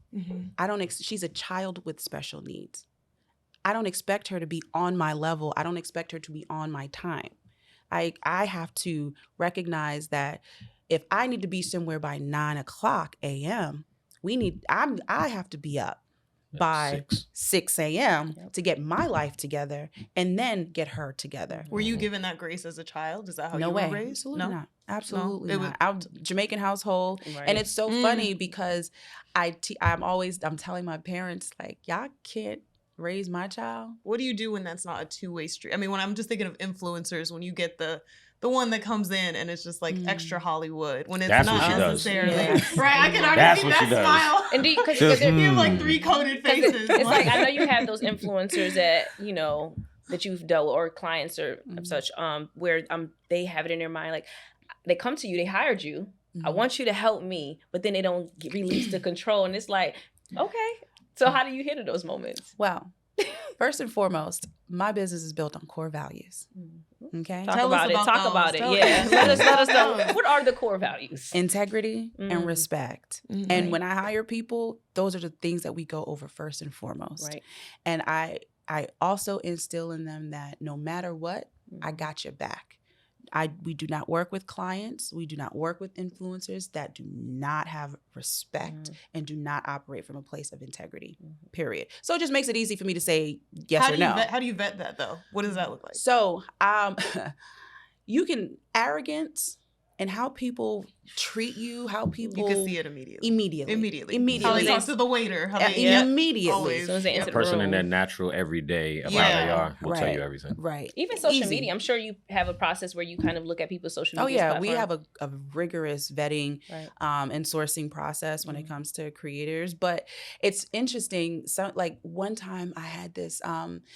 She's a child with special needs. I don't expect her to be on my level. I don't expect her to be on my time. I have to recognize that if I need to be somewhere by 9:00 a.m., I have to be up by 6 a.m. to get my life together and then get her together. Were you given that grace as a child? Is that how No you way. were raised? Absolutely not. Absolutely No? not. I'm Jamaican household. Right. And it's so funny because I'm telling my parents, like, y'all can't raise my child. What do you do when that's not a two-way street? I mean, when I'm just thinking of influencers, when you get the one that comes in and it's just like extra Hollywood, when it's That's not what she does. necessarily Yes. right. I can That's already see what that she does. smile. And because You have like 3 coded faces. it's like I know you have those influencers that that you've dealt with, or clients or such, where they have it in their mind, like they come to you, they hired you. I want you to help me, but then they don't release the control, and it's like, okay, so how do you handle those moments? Well, first and foremost, my business is built on core values. Okay. Talk about it. Tell Yeah. us. Let us know. What are the core values? Integrity and respect. And when I hire people, those are the things that we go over first and foremost. Right. And I also instill in them that no matter what, I got your back. We do not work with clients. We do not work with influencers that do not have respect and do not operate from a place of integrity, period. So it just makes it easy for me to say yes or no. How do you vet that, though? What does that look like? So you can arrogance and how people treat you, how people... You can see it immediately. Immediately. How they talk to the waiter. How they, Immediately. Always. As soon as they enter A the person room. in their natural everyday of how they are will tell you everything. Right. Even social Easy. media. I'm sure you have a process where you kind of look at people's social media. Oh yeah, we have a rigorous vetting Right. and sourcing process when it comes to creators. But it's interesting. So like one time I had this.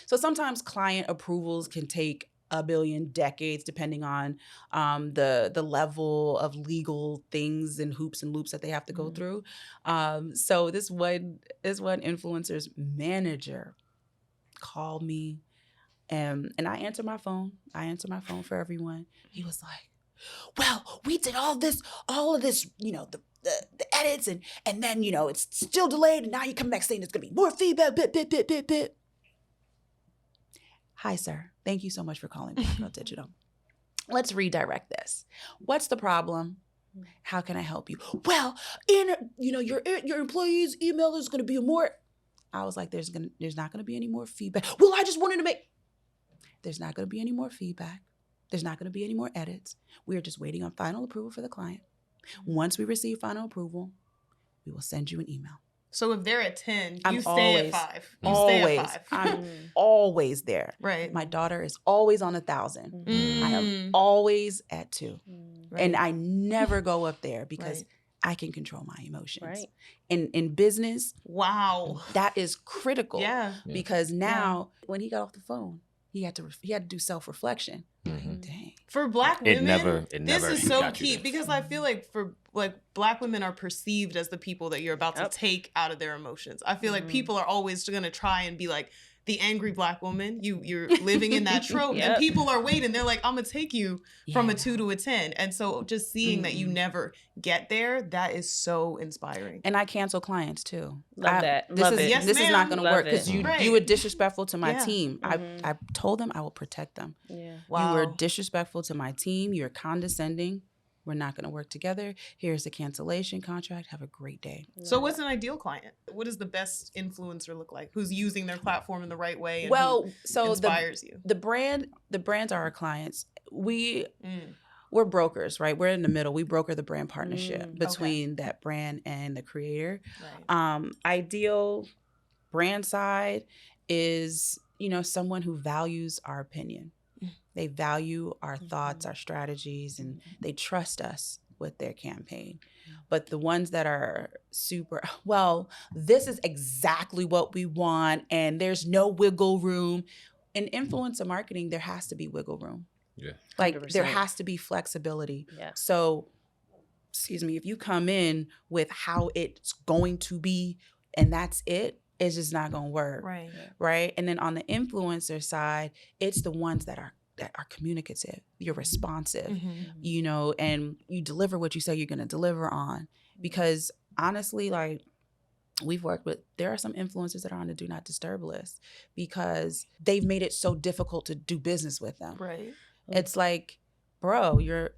So sometimes client approvals can take a billion decades, depending on the level of legal things and hoops and loops that they have to go through. So this one influencer's manager called me, and I answer my phone. I answer my phone for everyone. He was like, "Well, we did all of this, the edits, and then it's still delayed, and now you come back saying there's gonna be more feedback. Bit. Hi, sir. Thank you so much for calling Black Girl Digital. Let's redirect this. What's the problem? How can I help you? Well, in your employees' email, there's going to be more. I was like, there's not going to be any more feedback. Well, I just wanted to make. There's not going to be any more feedback. There's not going to be any more edits. We are just waiting on final approval for the client. Once we receive final approval, we will send you an email. So if they're at 10, I'm you stay always, at 5. Always. Stay at 5. I'm always there. Right. My daughter is always on 1,000. I am always at 2. Right. And I never go up there because I can control my emotions. Right. In business, wow, that is critical. Yeah. Because now when he got off the phone, he had to do self-reflection. Dang. For Black It women, never this is so got you key there. because I feel like Black women are perceived as the people that you're about to take out of their emotions. I feel like people are always going to try and be like, the angry Black woman, you're living in that trope, and people are waiting. They're like, I'm gonna take you from a 2 to a 10, and so just seeing that you never get there, that is so inspiring. And I cancel clients too. Love that. This is not going to work because you were disrespectful to my team. I told them I will protect them. Yeah. Wow. You were disrespectful to my team. You're condescending. We're not going to work together. Here's the cancellation contract. Have a great day. So what's an ideal client? What does the best influencer look like? Who's using their platform in the right way and who inspires you? The brands are our clients. We're brokers, right? We're in the middle. We broker the brand partnership between that brand and the creator. Right. Ideal brand side is, someone who values our opinion. They value our thoughts, our strategies, and they trust us with their campaign. But the ones that are super, well, this is exactly what we want, and there's no wiggle room. In influencer marketing, there has to be wiggle room. Yeah. Like 100%. there has to be flexibility. Yeah. So, if you come in with how it's going to be and that's it, it's just not going to work. Right. Right. And then on the influencer side, it's the ones that are communicative. You're responsive, and you deliver what you say you're going to deliver on. because honestly, like, we've worked with, there are some influencers that are on the do not disturb list because they've made it so difficult to do business with them. Right. It's like, bro, you're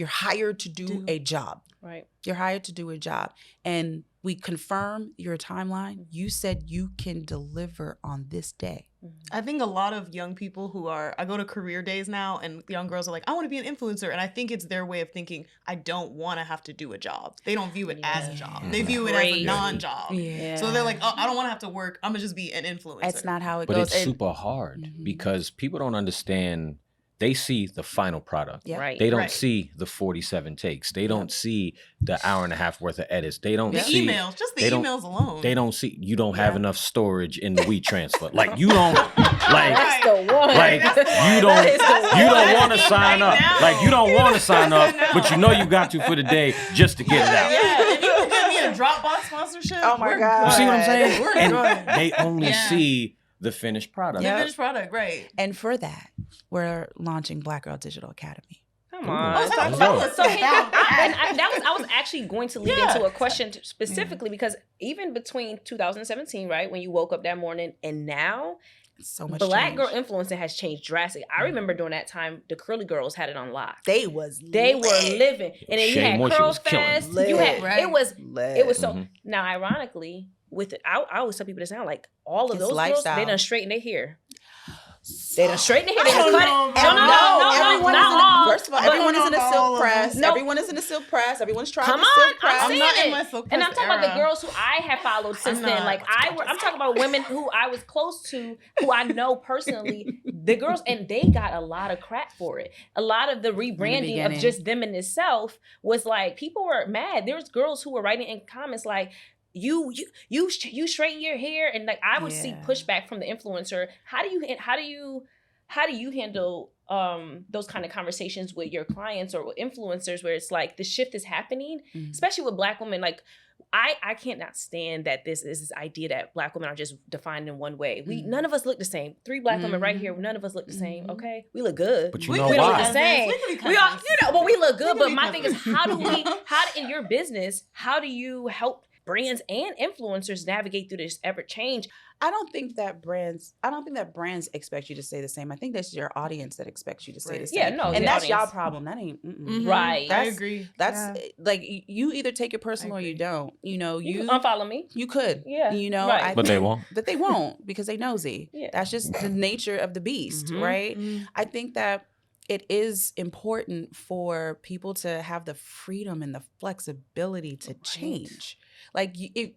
hired to do a job. Right. You're hired to do a job. And we confirm your timeline. You said you can deliver on this day. I think a lot of young people I go to career days now, and young girls are like, I want to be an influencer. And I think it's their way of thinking, I don't want to have to do a job. They don't view it as a job. They view it as a non-job. Yeah. So they're like, oh, I don't want to have to work. I'm going to just be an influencer. That's not how it But goes. it's super hard because people don't understand. They see the final product. Yeah. Right. They don't see the 47 takes. They don't see the hour and a half worth of edits. They don't see emails, just the emails alone. They don't see you don't have enough storage in the WeTransfer. Like you don't That's the one. like you don't want to sign up. Like you don't want to sign up, but you know you got to for the day just to get it out. Yeah, if you can get me a Dropbox sponsorship, Oh my God. You see what I'm saying? We're And good. they only see the finished product. The finished product, right. And for that, we're launching Black Girl Digital Academy. Come on. Oh, I was actually going to lead into a question specifically because even between 2017, right, when you woke up that morning, and now, So much Black change. girl influencing has changed drastically. I remember during that time, the curly girls had it on lock. They They were living, and then you Shame had Moisture Curl was killing. Fest. Lit. You had Right. it was so. Mhm. Now, ironically, with it, I always tell people this now, like all of It's those girls, lifestyle. they done straighten their hair. They done straighten their hair. They don't done cut know, it. bro. Everyone not is in all. first of all, But everyone is in a not all silk of press. them. No. Everyone is in a silk press. Everyone's trying Come the on, silk press. I'm I'm not saying in my it. silk And I'm press talking about the era. girls who I have followed since I'm then. not. Like I'm talking about women who I was close to, who I know personally. The girls, and they got a lot of crap for it. A lot of the rebranding of beginning. just them in itself was like people were mad. There's girls who were writing in comments like, you straighten your hair, and like I would see Yeah. pushback from the influencer. How do you handle those kind of conversations with your clients or with influencers where it's like the shift is happening, especially with Black women? Like I can't not stand that this is this idea that Black women are just defined in one way. None of us look the same. 3 Black women right here. None of us look the same. Okay, we look good. But you We know could we be look why? the same. We could be We all, cousins. but we look good. We could But be my thing is, cousins. how in your business, how do you help brands and influencers navigate through this ever change? I don't think that brands expect you to say the same. I think that's your audience that expects you to say the same. Yeah, no, and the that's y'all audience. problem. That ain't Right. I agree. That's like you either take it personal or you don't. You know, You you can unfollow me. you could. Yeah, You know, right. I But they think- won't. But they won't because they nosy. Yeah. That's just the nature of the beast, right? I think that it is important for people to have the freedom and the flexibility to change. Like if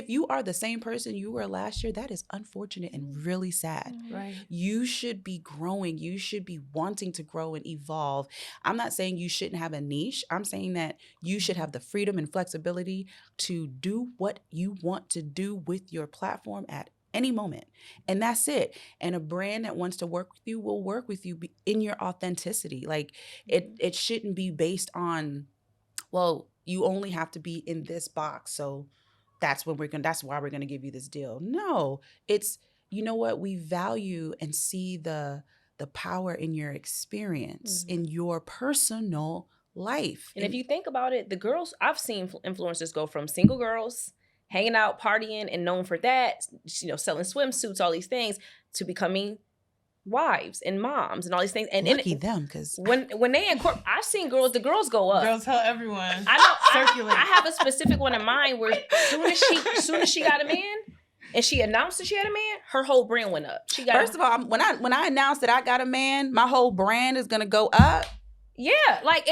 you are the same person you were last year, that is unfortunate and really sad. Right. You should be growing. You should be wanting to grow and evolve. I'm not saying you shouldn't have a niche. I'm saying that you should have the freedom and flexibility to do what you want to do with your platform at any moment. And that's it. And a brand that wants to work with you will work with you in your authenticity. Like it shouldn't be based on, well, you only have to be in this box. So that's why we're going to give you this deal. No, it's, you know what? We value and see the power in your experience, in your personal life. And if you think about it, the girls, I've seen influencers go from single girls hanging out, partying, and known for that, you know, selling swimsuits, all these things, to becoming wives and moms and all these things. And lucky them, because when they incorporate, I've seen the girls go up. Girls tell everyone. I know. Circulate. I have a specific one in mind where soon as she got a man and she announced that she had a man, her whole brand went up. She got first of all, when I announced that I got a man, my whole brand is gonna go up. Yeah, like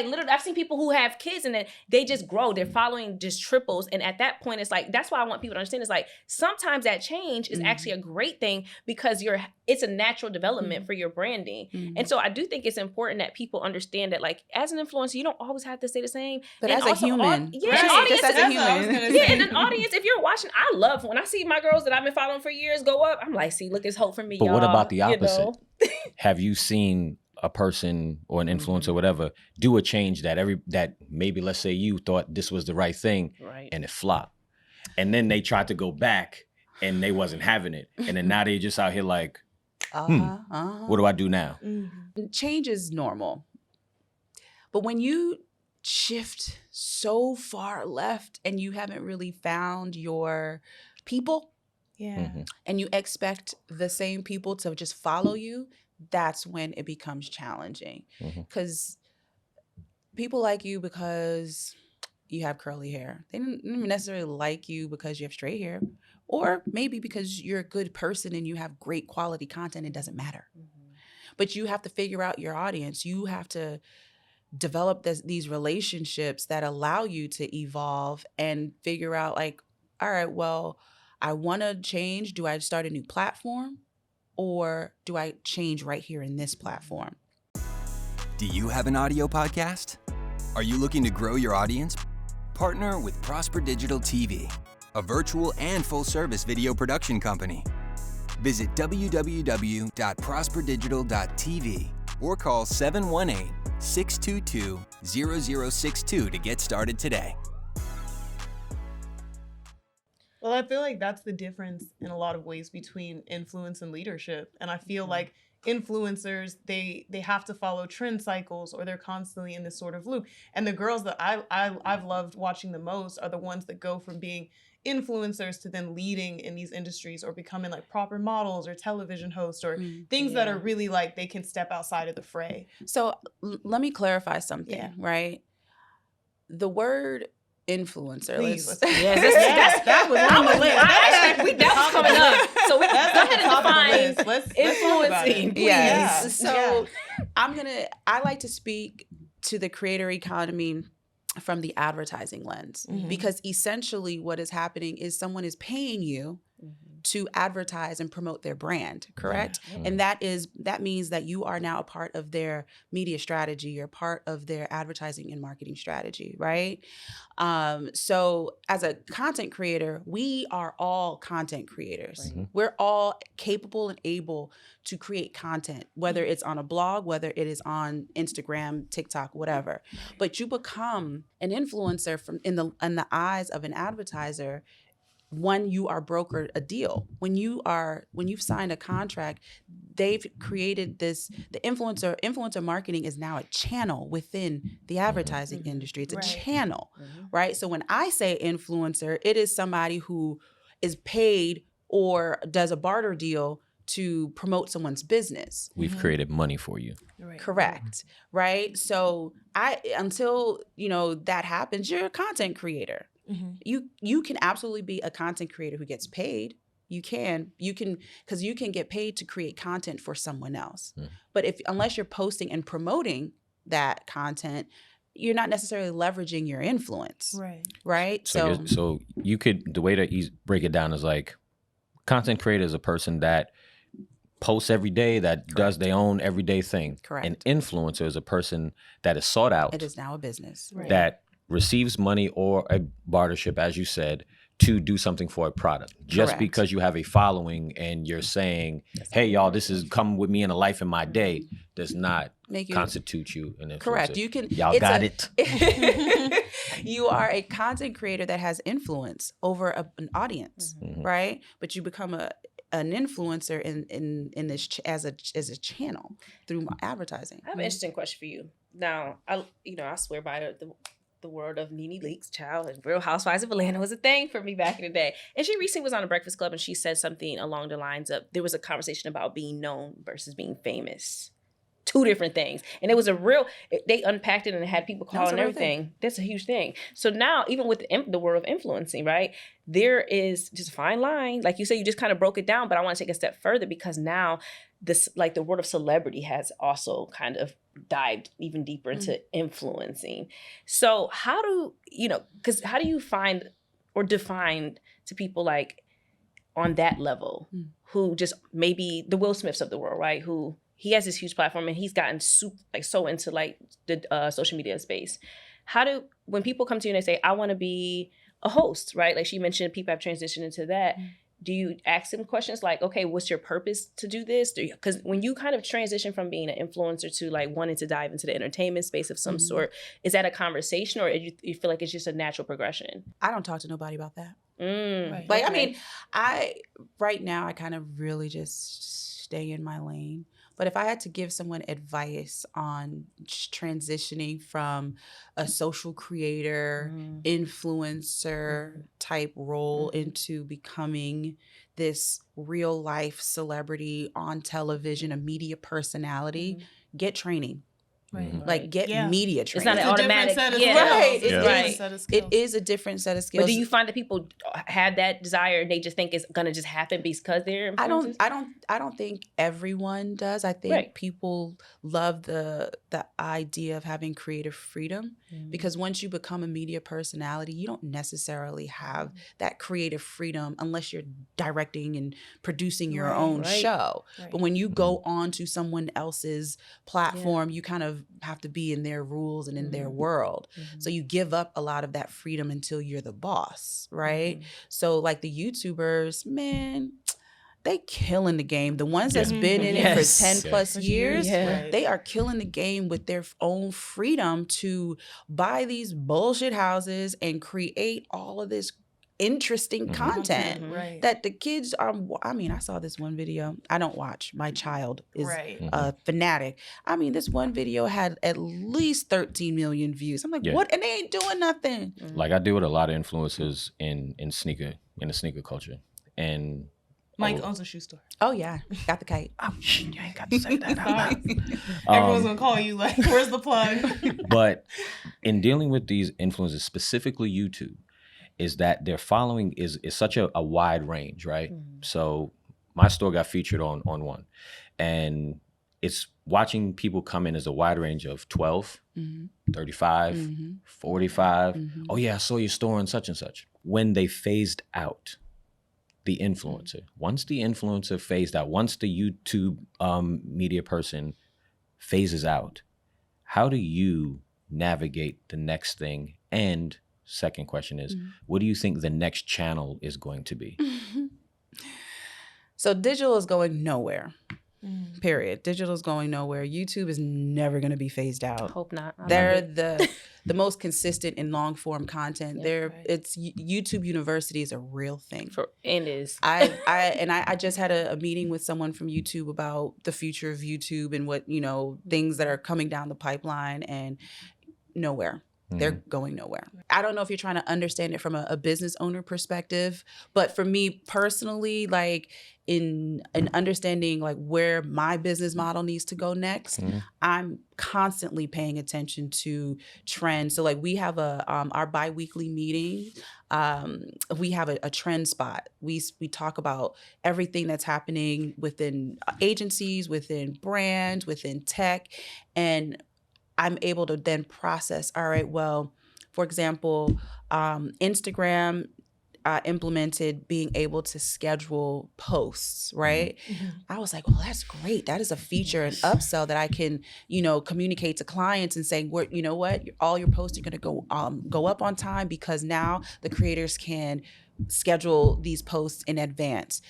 literally, I've seen people who have kids and then they just grow. Their following just triples, and at that point, it's like that's why I want people to understand. It's like sometimes that change is actually a great thing because it's a natural development for your branding. And so I do think it's important that people understand that, like, as an influencer, you don't always have to stay the same. But And as a also, human, yeah, just an audience as a That's what I was human. gonna yeah, say. and an audience, if you're watching, I love when I see my girls that I've been following for years go up. I'm like, see, look, it's hope for me. But what y'all, about the you opposite? know? Have you seen a person or an influencer or whatever do a change that maybe, let's say, you thought this was the right thing, Right. and it flopped, and then they tried to go back and they wasn't having it, and then now they just out here like, what do I do now? Change is normal. But when you shift so far left and you haven't really found your people, and you expect the same people to just follow you, that's when it becomes challenging. Because people like you because you have curly hair. They don't necessarily like you because you have straight hair, or maybe because you're a good person and you have great quality content. It doesn't matter. But you have to figure out your audience. You have to develop these relationships that allow you to evolve and figure out like, all right, well, I want to change. Do I start a new platform, or do I change right here in this platform? Do you have an audio podcast? Are you looking to grow your audience? Partner with Prosper Digital TV, a virtual and full-service video production company. Visit www.prosperdigital.tv or call 718-622-0062 to get started today. Well, I feel like that's the difference in a lot of ways between influence and leadership. And I feel like influencers, they have to follow trend cycles, or they're constantly in this sort of loop. And the girls that I've loved watching the most are the ones that go from being influencers to then leading in these industries, or becoming like proper models or television hosts, or things that are really like they can step outside of the fray. So let me clarify something, right? The word influencer. That was on the list. That was coming up. So we go ahead and define influencing. Yes. So I like to speak to the creator economy from the advertising lens, because essentially what is happening is someone is paying you to advertise and promote their brand, correct? And that means that you are now a part of their media strategy. You're part of their advertising and marketing strategy, right? So as a content creator, we are all content creators. We're all capable and able to create content, whether it's on a blog, whether it is on Instagram, TikTok, whatever. But you become an influencer in the eyes of an advertiser when you are brokered a deal. When you've signed a contract, they've created this. The influencer marketing is now a channel within the advertising industry. It's a channel, right? So when I say influencer, it is somebody who is paid or does a barter deal to promote someone's business. We've created money for you. Correct. Right? So until that happens, you're a content creator. You can absolutely be a content creator who gets paid. You can because you can get paid to create content for someone else. But unless you're posting and promoting that content, you're not necessarily leveraging your influence. Right. So you could, the way to break it down is like, content creator is a person that posts every day, that does their own everyday thing. Correct. An influencer is a person that is sought out. It is now a business. That receives money or a bartership, as you said, to do something for a product. Just because you have a following and you're saying, hey, y'all, this is come with me in a life in my day, does not constitute you an influencer. Correct. Y'all got it. You are a content creator that has influence over an audience, right? But you become an influencer in this as a channel through advertising. I have an interesting question for you. Now, I swear by the word of Nene Leakes, child, and Real Housewives of Atlanta was a thing for me back in the day. And she recently was on a Breakfast Club and she said something along the lines of, there was a conversation about being known versus being famous. Two different things. And it was they unpacked it and had people calling everything. That's a huge thing. So now, even with the world of influencing, right, there is just a fine line. Like you said, you just kind of broke it down, but I want to take a step further, because now the world of celebrity has also kind of dived even deeper into influencing. So how do you find or define to people like on that level who just maybe the Will Smiths of the world, right? Who he has this huge platform and he's gotten so into like the social media space. When people come to you and they say, I want to be a host, right? Like she mentioned, people have transitioned into that. Do you ask them questions like, okay, what's your purpose to do this? Because when you kind of transition from being an influencer to like wanting to dive into the entertainment space of some sort, is that a conversation, or you feel like it's just a natural progression? I don't talk to nobody about that. Right. Like, okay. I mean, right now I kind of really just stay in my lane. But if I had to give someone advice on transitioning from a social creator, influencer type role into becoming this real life celebrity on television, a media personality, get training. Right. Like get media training. It's not an automatic set of skills. Right. It is a different set of skills. But do you find that people have that desire and they just think it's gonna just happen because they're influencers? I don't think everyone does. I think people love the idea of having creative freedom because once you become a media personality, you don't necessarily have that creative freedom unless you're directing and producing your own show. Right. But when you go on to someone else's platform, you kind of have to be in their rules and in their world. So you give up a lot of that freedom until you're the boss, right? So like the YouTubers, man, they killing the game. The ones that's been in it for 10 plus years, they are killing the game with their own freedom to buy these bullshit houses and create all of this interesting content that the kids are. I mean, I saw this one video. I don't watch. My child is a fanatic. I mean, this one video had at least 13 million views. I'm like, what? And they ain't doing nothing. Like I deal with a lot of influencers in the sneaker culture, and Mike owns a shoe store. Oh yeah, got the kite. Oh shit, you ain't got to say that out loud. Everyone's gonna call you like, where's the plug? But in dealing with these influencers, specifically YouTube, is that their following is such a wide range, right? So my store got featured on one, and it's watching people come in as a wide range of 12, 35, 45. Oh yeah, I saw your store on such and such. When they phased out the influencer, once the influencer phased out, once the YouTube media person phases out, how do you navigate the next thing? And second question is, what do you think the next channel is going to be? So digital is going nowhere. Period. Digital is going nowhere. YouTube is never going to be phased out. Hope not. They're the most consistent in long form content. It's YouTube University is a real thing. It is. I just had a meeting with someone from YouTube about the future of YouTube and what, things that are coming down the pipeline, and nowhere. They're going nowhere. I don't know if you're trying to understand it from a business owner perspective, but for me personally, like in understanding like where my business model needs to go next, I'm constantly paying attention to trends. So like we have our bi-weekly meeting. We have a trend spot. We talk about everything that's happening within agencies, within brands, within tech, and I'm able to then process, all right, well, for example, Instagram implemented being able to schedule posts, right? I was like, well, that's great. That is a feature, an upsell that I can, communicate to clients and say, you know what, all your posts are going to go up on time because now the creators can schedule these posts in advance.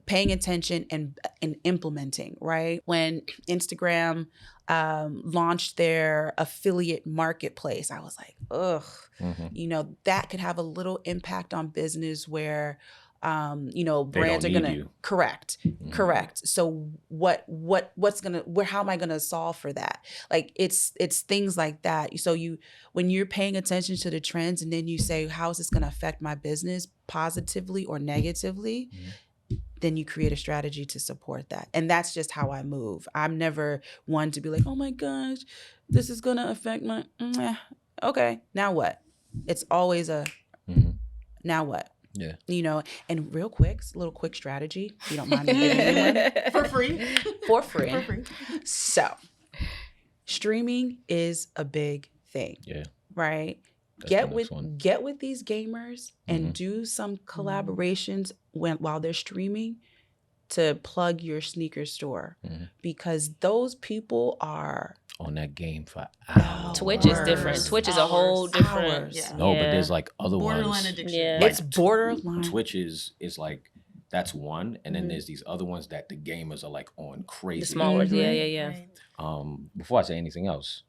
Paying attention and implementing, right? When Instagram launched their affiliate marketplace, I was like, that could have a little impact on business where, brands are gonna correct. So how am I gonna solve for that? Like it's things like that. So when you're paying attention to the trends and then you say, how is this gonna affect my business positively or negatively? Then you create a strategy to support that. And that's just how I move. I'm never one to be like, oh my gosh, this is gonna affect my, okay, now what? It's always now what? Yeah. And real quick, little quick strategy, if you don't mind me giving anyone. For free. For free. So, streaming is a big thing. Yeah. Right? Get with these gamers and do some collaborations while they're streaming to plug your sneaker store because those people are on that game for hours. Twitch is different. Twitch is a whole different. No, but there's like other borderline ones. Addiction. Yeah. It's borderline. Twitch is like that's one, and then there's these other ones that the gamers are like on crazy. The smaller, yeah. Right. Before I say anything else,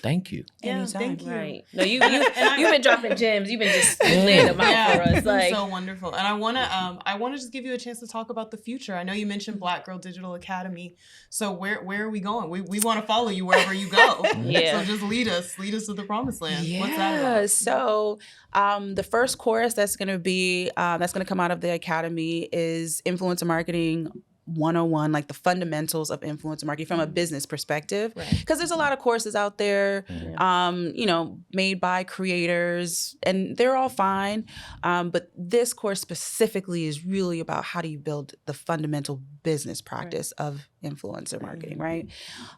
Thank you. Yeah, Anytime. thank you. Right. No, you've been dropping gems. You've been just laying them out for us. It's Like, so wonderful. And I wanna just give you a chance to talk about the future. I know you mentioned Black Girl Digital Academy. So where are we going? We want to follow you wherever you go. Yeah. So just lead us to the promised land. Yeah. What's that about? So the first course that's going to come out of the academy is influencer marketing 101, like the fundamentals of influencer marketing from a business perspective. Because there's a lot of courses out there, made by creators, and they're all fine. But this course specifically is really about how do you build the fundamental business practice of influencer marketing, right?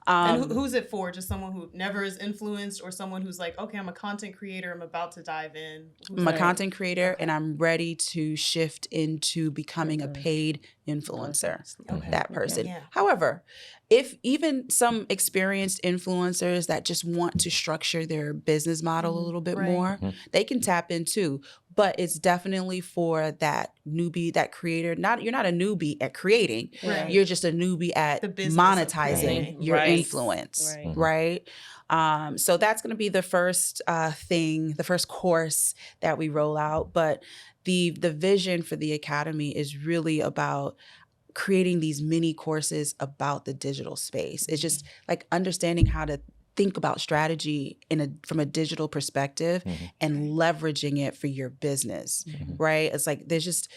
And who's it for? Just someone who never is influenced, or someone who's like, okay, I'm a content creator, I'm about to dive in? I'm a content creator, and I'm ready to shift into becoming a paid influencer. That person. Yeah. However, if even some experienced influencers that just want to structure their business model a little bit more, they can tap into. But it's definitely for that newbie, that creator. You're not a newbie at creating. Right. You're just a newbie at monetizing your influence. Right. So that's going to be the first the first course that we roll out. But the vision for the academy is really about creating these mini courses about the digital space. It's just like understanding how to think about strategy from a digital perspective and leveraging it for your business, right? It's like there's just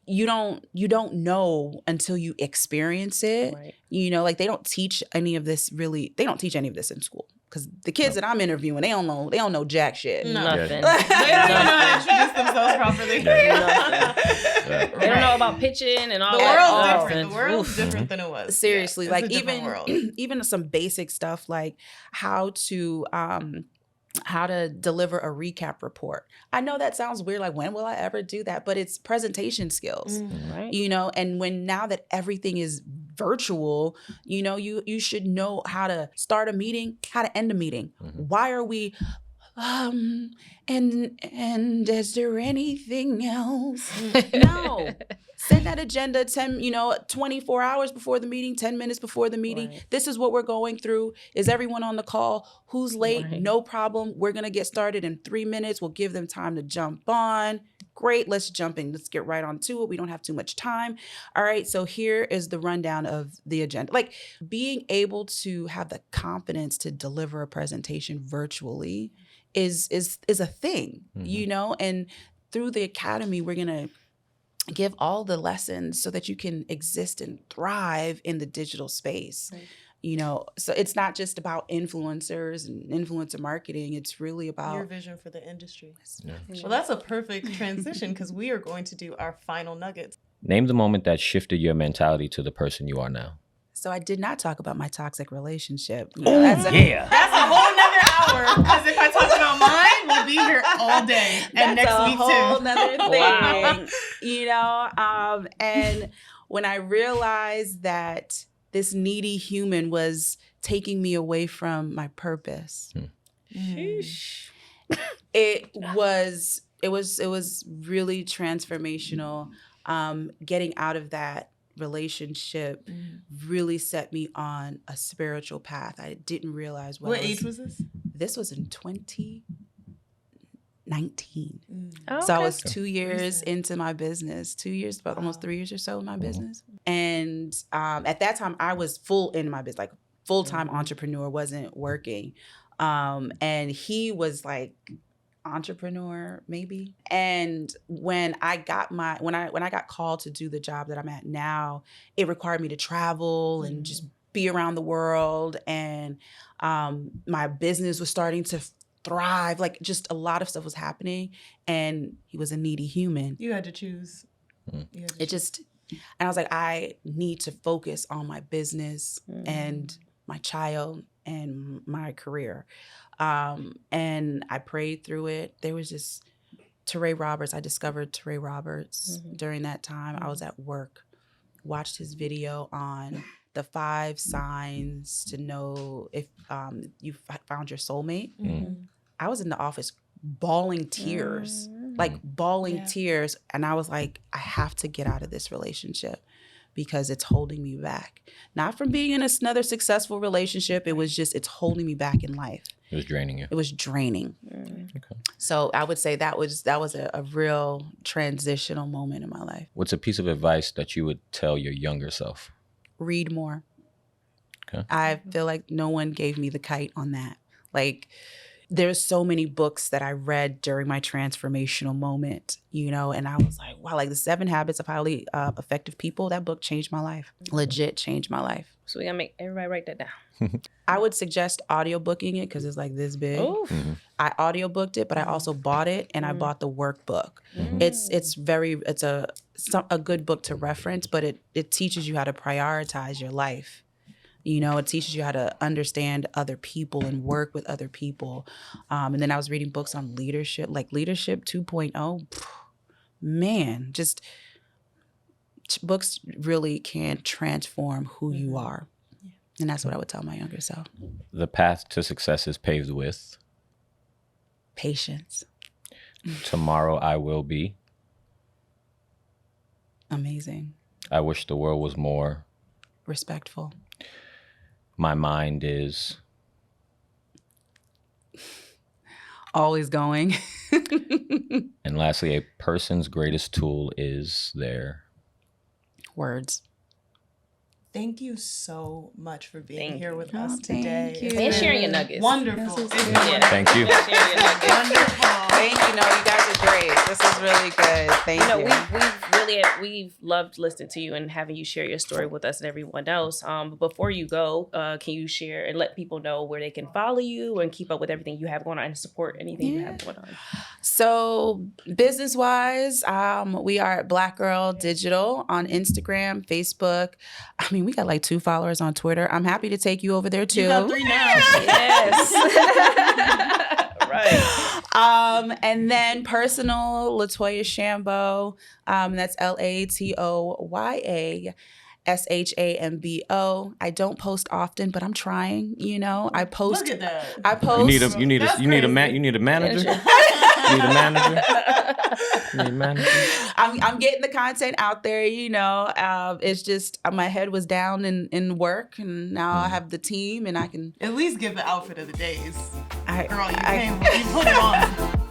you don't know until you experience it. Right. Like they don't teach any of this in school. Because the kids that I'm interviewing, they don't know jack shit. Nothing. They don't even know how to introduce themselves properly. They don't know about pitching and all that. The world's different than it was. Seriously, yeah, like even some basic stuff like how to deliver a recap report. I know that sounds weird, like when will I ever do that? But it's presentation skills, right. And now that everything is virtual, you should know how to start a meeting, how to end a meeting. Why are we and is there anything else? No. Send that agenda 24 hours before the meeting, 10 minutes before the meeting. Right. This is what we're going through. Is everyone on the call? Who's late? Right. No problem. We're going to get started in 3 minutes. We'll give them time to jump on. Great. Let's jump in. Let's get right on to it. We don't have too much time. All right. So here is the rundown of the agenda. Like being able to have the confidence to deliver a presentation virtually is a thing, and through the academy, we're going to give all the lessons so that you can exist and thrive in the digital space. Right. So it's not just about influencers and influencer marketing. It's really about your vision for the industry. Yeah. Well, that's a perfect transition because we are going to do our final nuggets. Name the moment that shifted your mentality to the person you are now. So I did not talk about my toxic relationship. That's a whole nother hour. Because if I talk about mine, we'll be here all day. And next week too. That's a whole nother thing. Wow. And when I realized that this needy human was taking me away from my purpose, it was really transformational. Getting out of that relationship really set me on a spiritual path. I didn't realize what age was this? This was in 2019. Okay. So I was 2 years into my business, 2 years, about almost 3 years or so in my business. And at that time, I was full in my business, like full-time entrepreneur, wasn't working. And he was like entrepreneur maybe. And when I got when I got called to do the job that I'm at now, it required me to travel and just be around the world. And my business was starting to thrive. Like just a lot of stuff was happening. And he was a needy human. You had to choose. And I was like, I need to focus on my business and my child and my career. And I prayed through it. There was just Teray Roberts. I discovered Teray Roberts during that time. I was at work, watched his video on the 5 signs to know if you found your soulmate. I was in the office bawling tears, tears. And I was like, I have to get out of this relationship because it's holding me back. Not from being in another successful relationship. It was just, it's holding me back in life. It was draining you. It was draining. Okay. So I would say that was a real transitional moment in my life. What's a piece of advice that you would tell your younger self? Read more. Okay. I feel like no one gave me the kite on that. Like, there's so many books that I read during my transformational moment, you know, and I was like, wow, like the 7 Habits of Highly Effective People, that book changed my life. Legit changed my life. So we gotta make everybody write that down. I would suggest audiobooking it because it's like this big. I audiobooked it, but I also bought it and I bought the workbook. It's a good book to reference, but it teaches you how to prioritize your life. You know, it teaches you how to understand other people and work with other people. And then I was reading books on leadership, like Leadership 2.0. Man, just books really can transform who you are. And that's what I would tell my younger self. The path to success is paved with patience. tomorrow I will be. Amazing. I wish the world was more Respectful. My mind is always going. And lastly, a person's greatest tool is their words. Thank you so much for being Thank here you. with Oh, us thank today. you. And sharing your nuggets. Wonderful. This is It's good. Thank you. Sharing your nuggets. wonderful. Thank you. No, you guys are great. This is really good. Thank You know, you. we've loved listening to you and having you share your story with us and everyone else. But before you go, can you share and let people know where they can follow you and keep up with everything you have going on and support anything you have going on? So business-wise, we are at Black Girl Digital on Instagram, Facebook. I mean, we got like 2 followers on Twitter. I'm happy to take you over there too. You got 3 now. Yes. Right. And then personal, LaToya Shambo. That's LaToya Shambo. I don't post often, but I'm trying. You know, I post. Look at that. I post. You need a manager? You need a manager? I'm getting the content out there, you know. It's just my head was down in work, and now I have the team, and I can At least give the outfit of the days. I Girl, you put it on.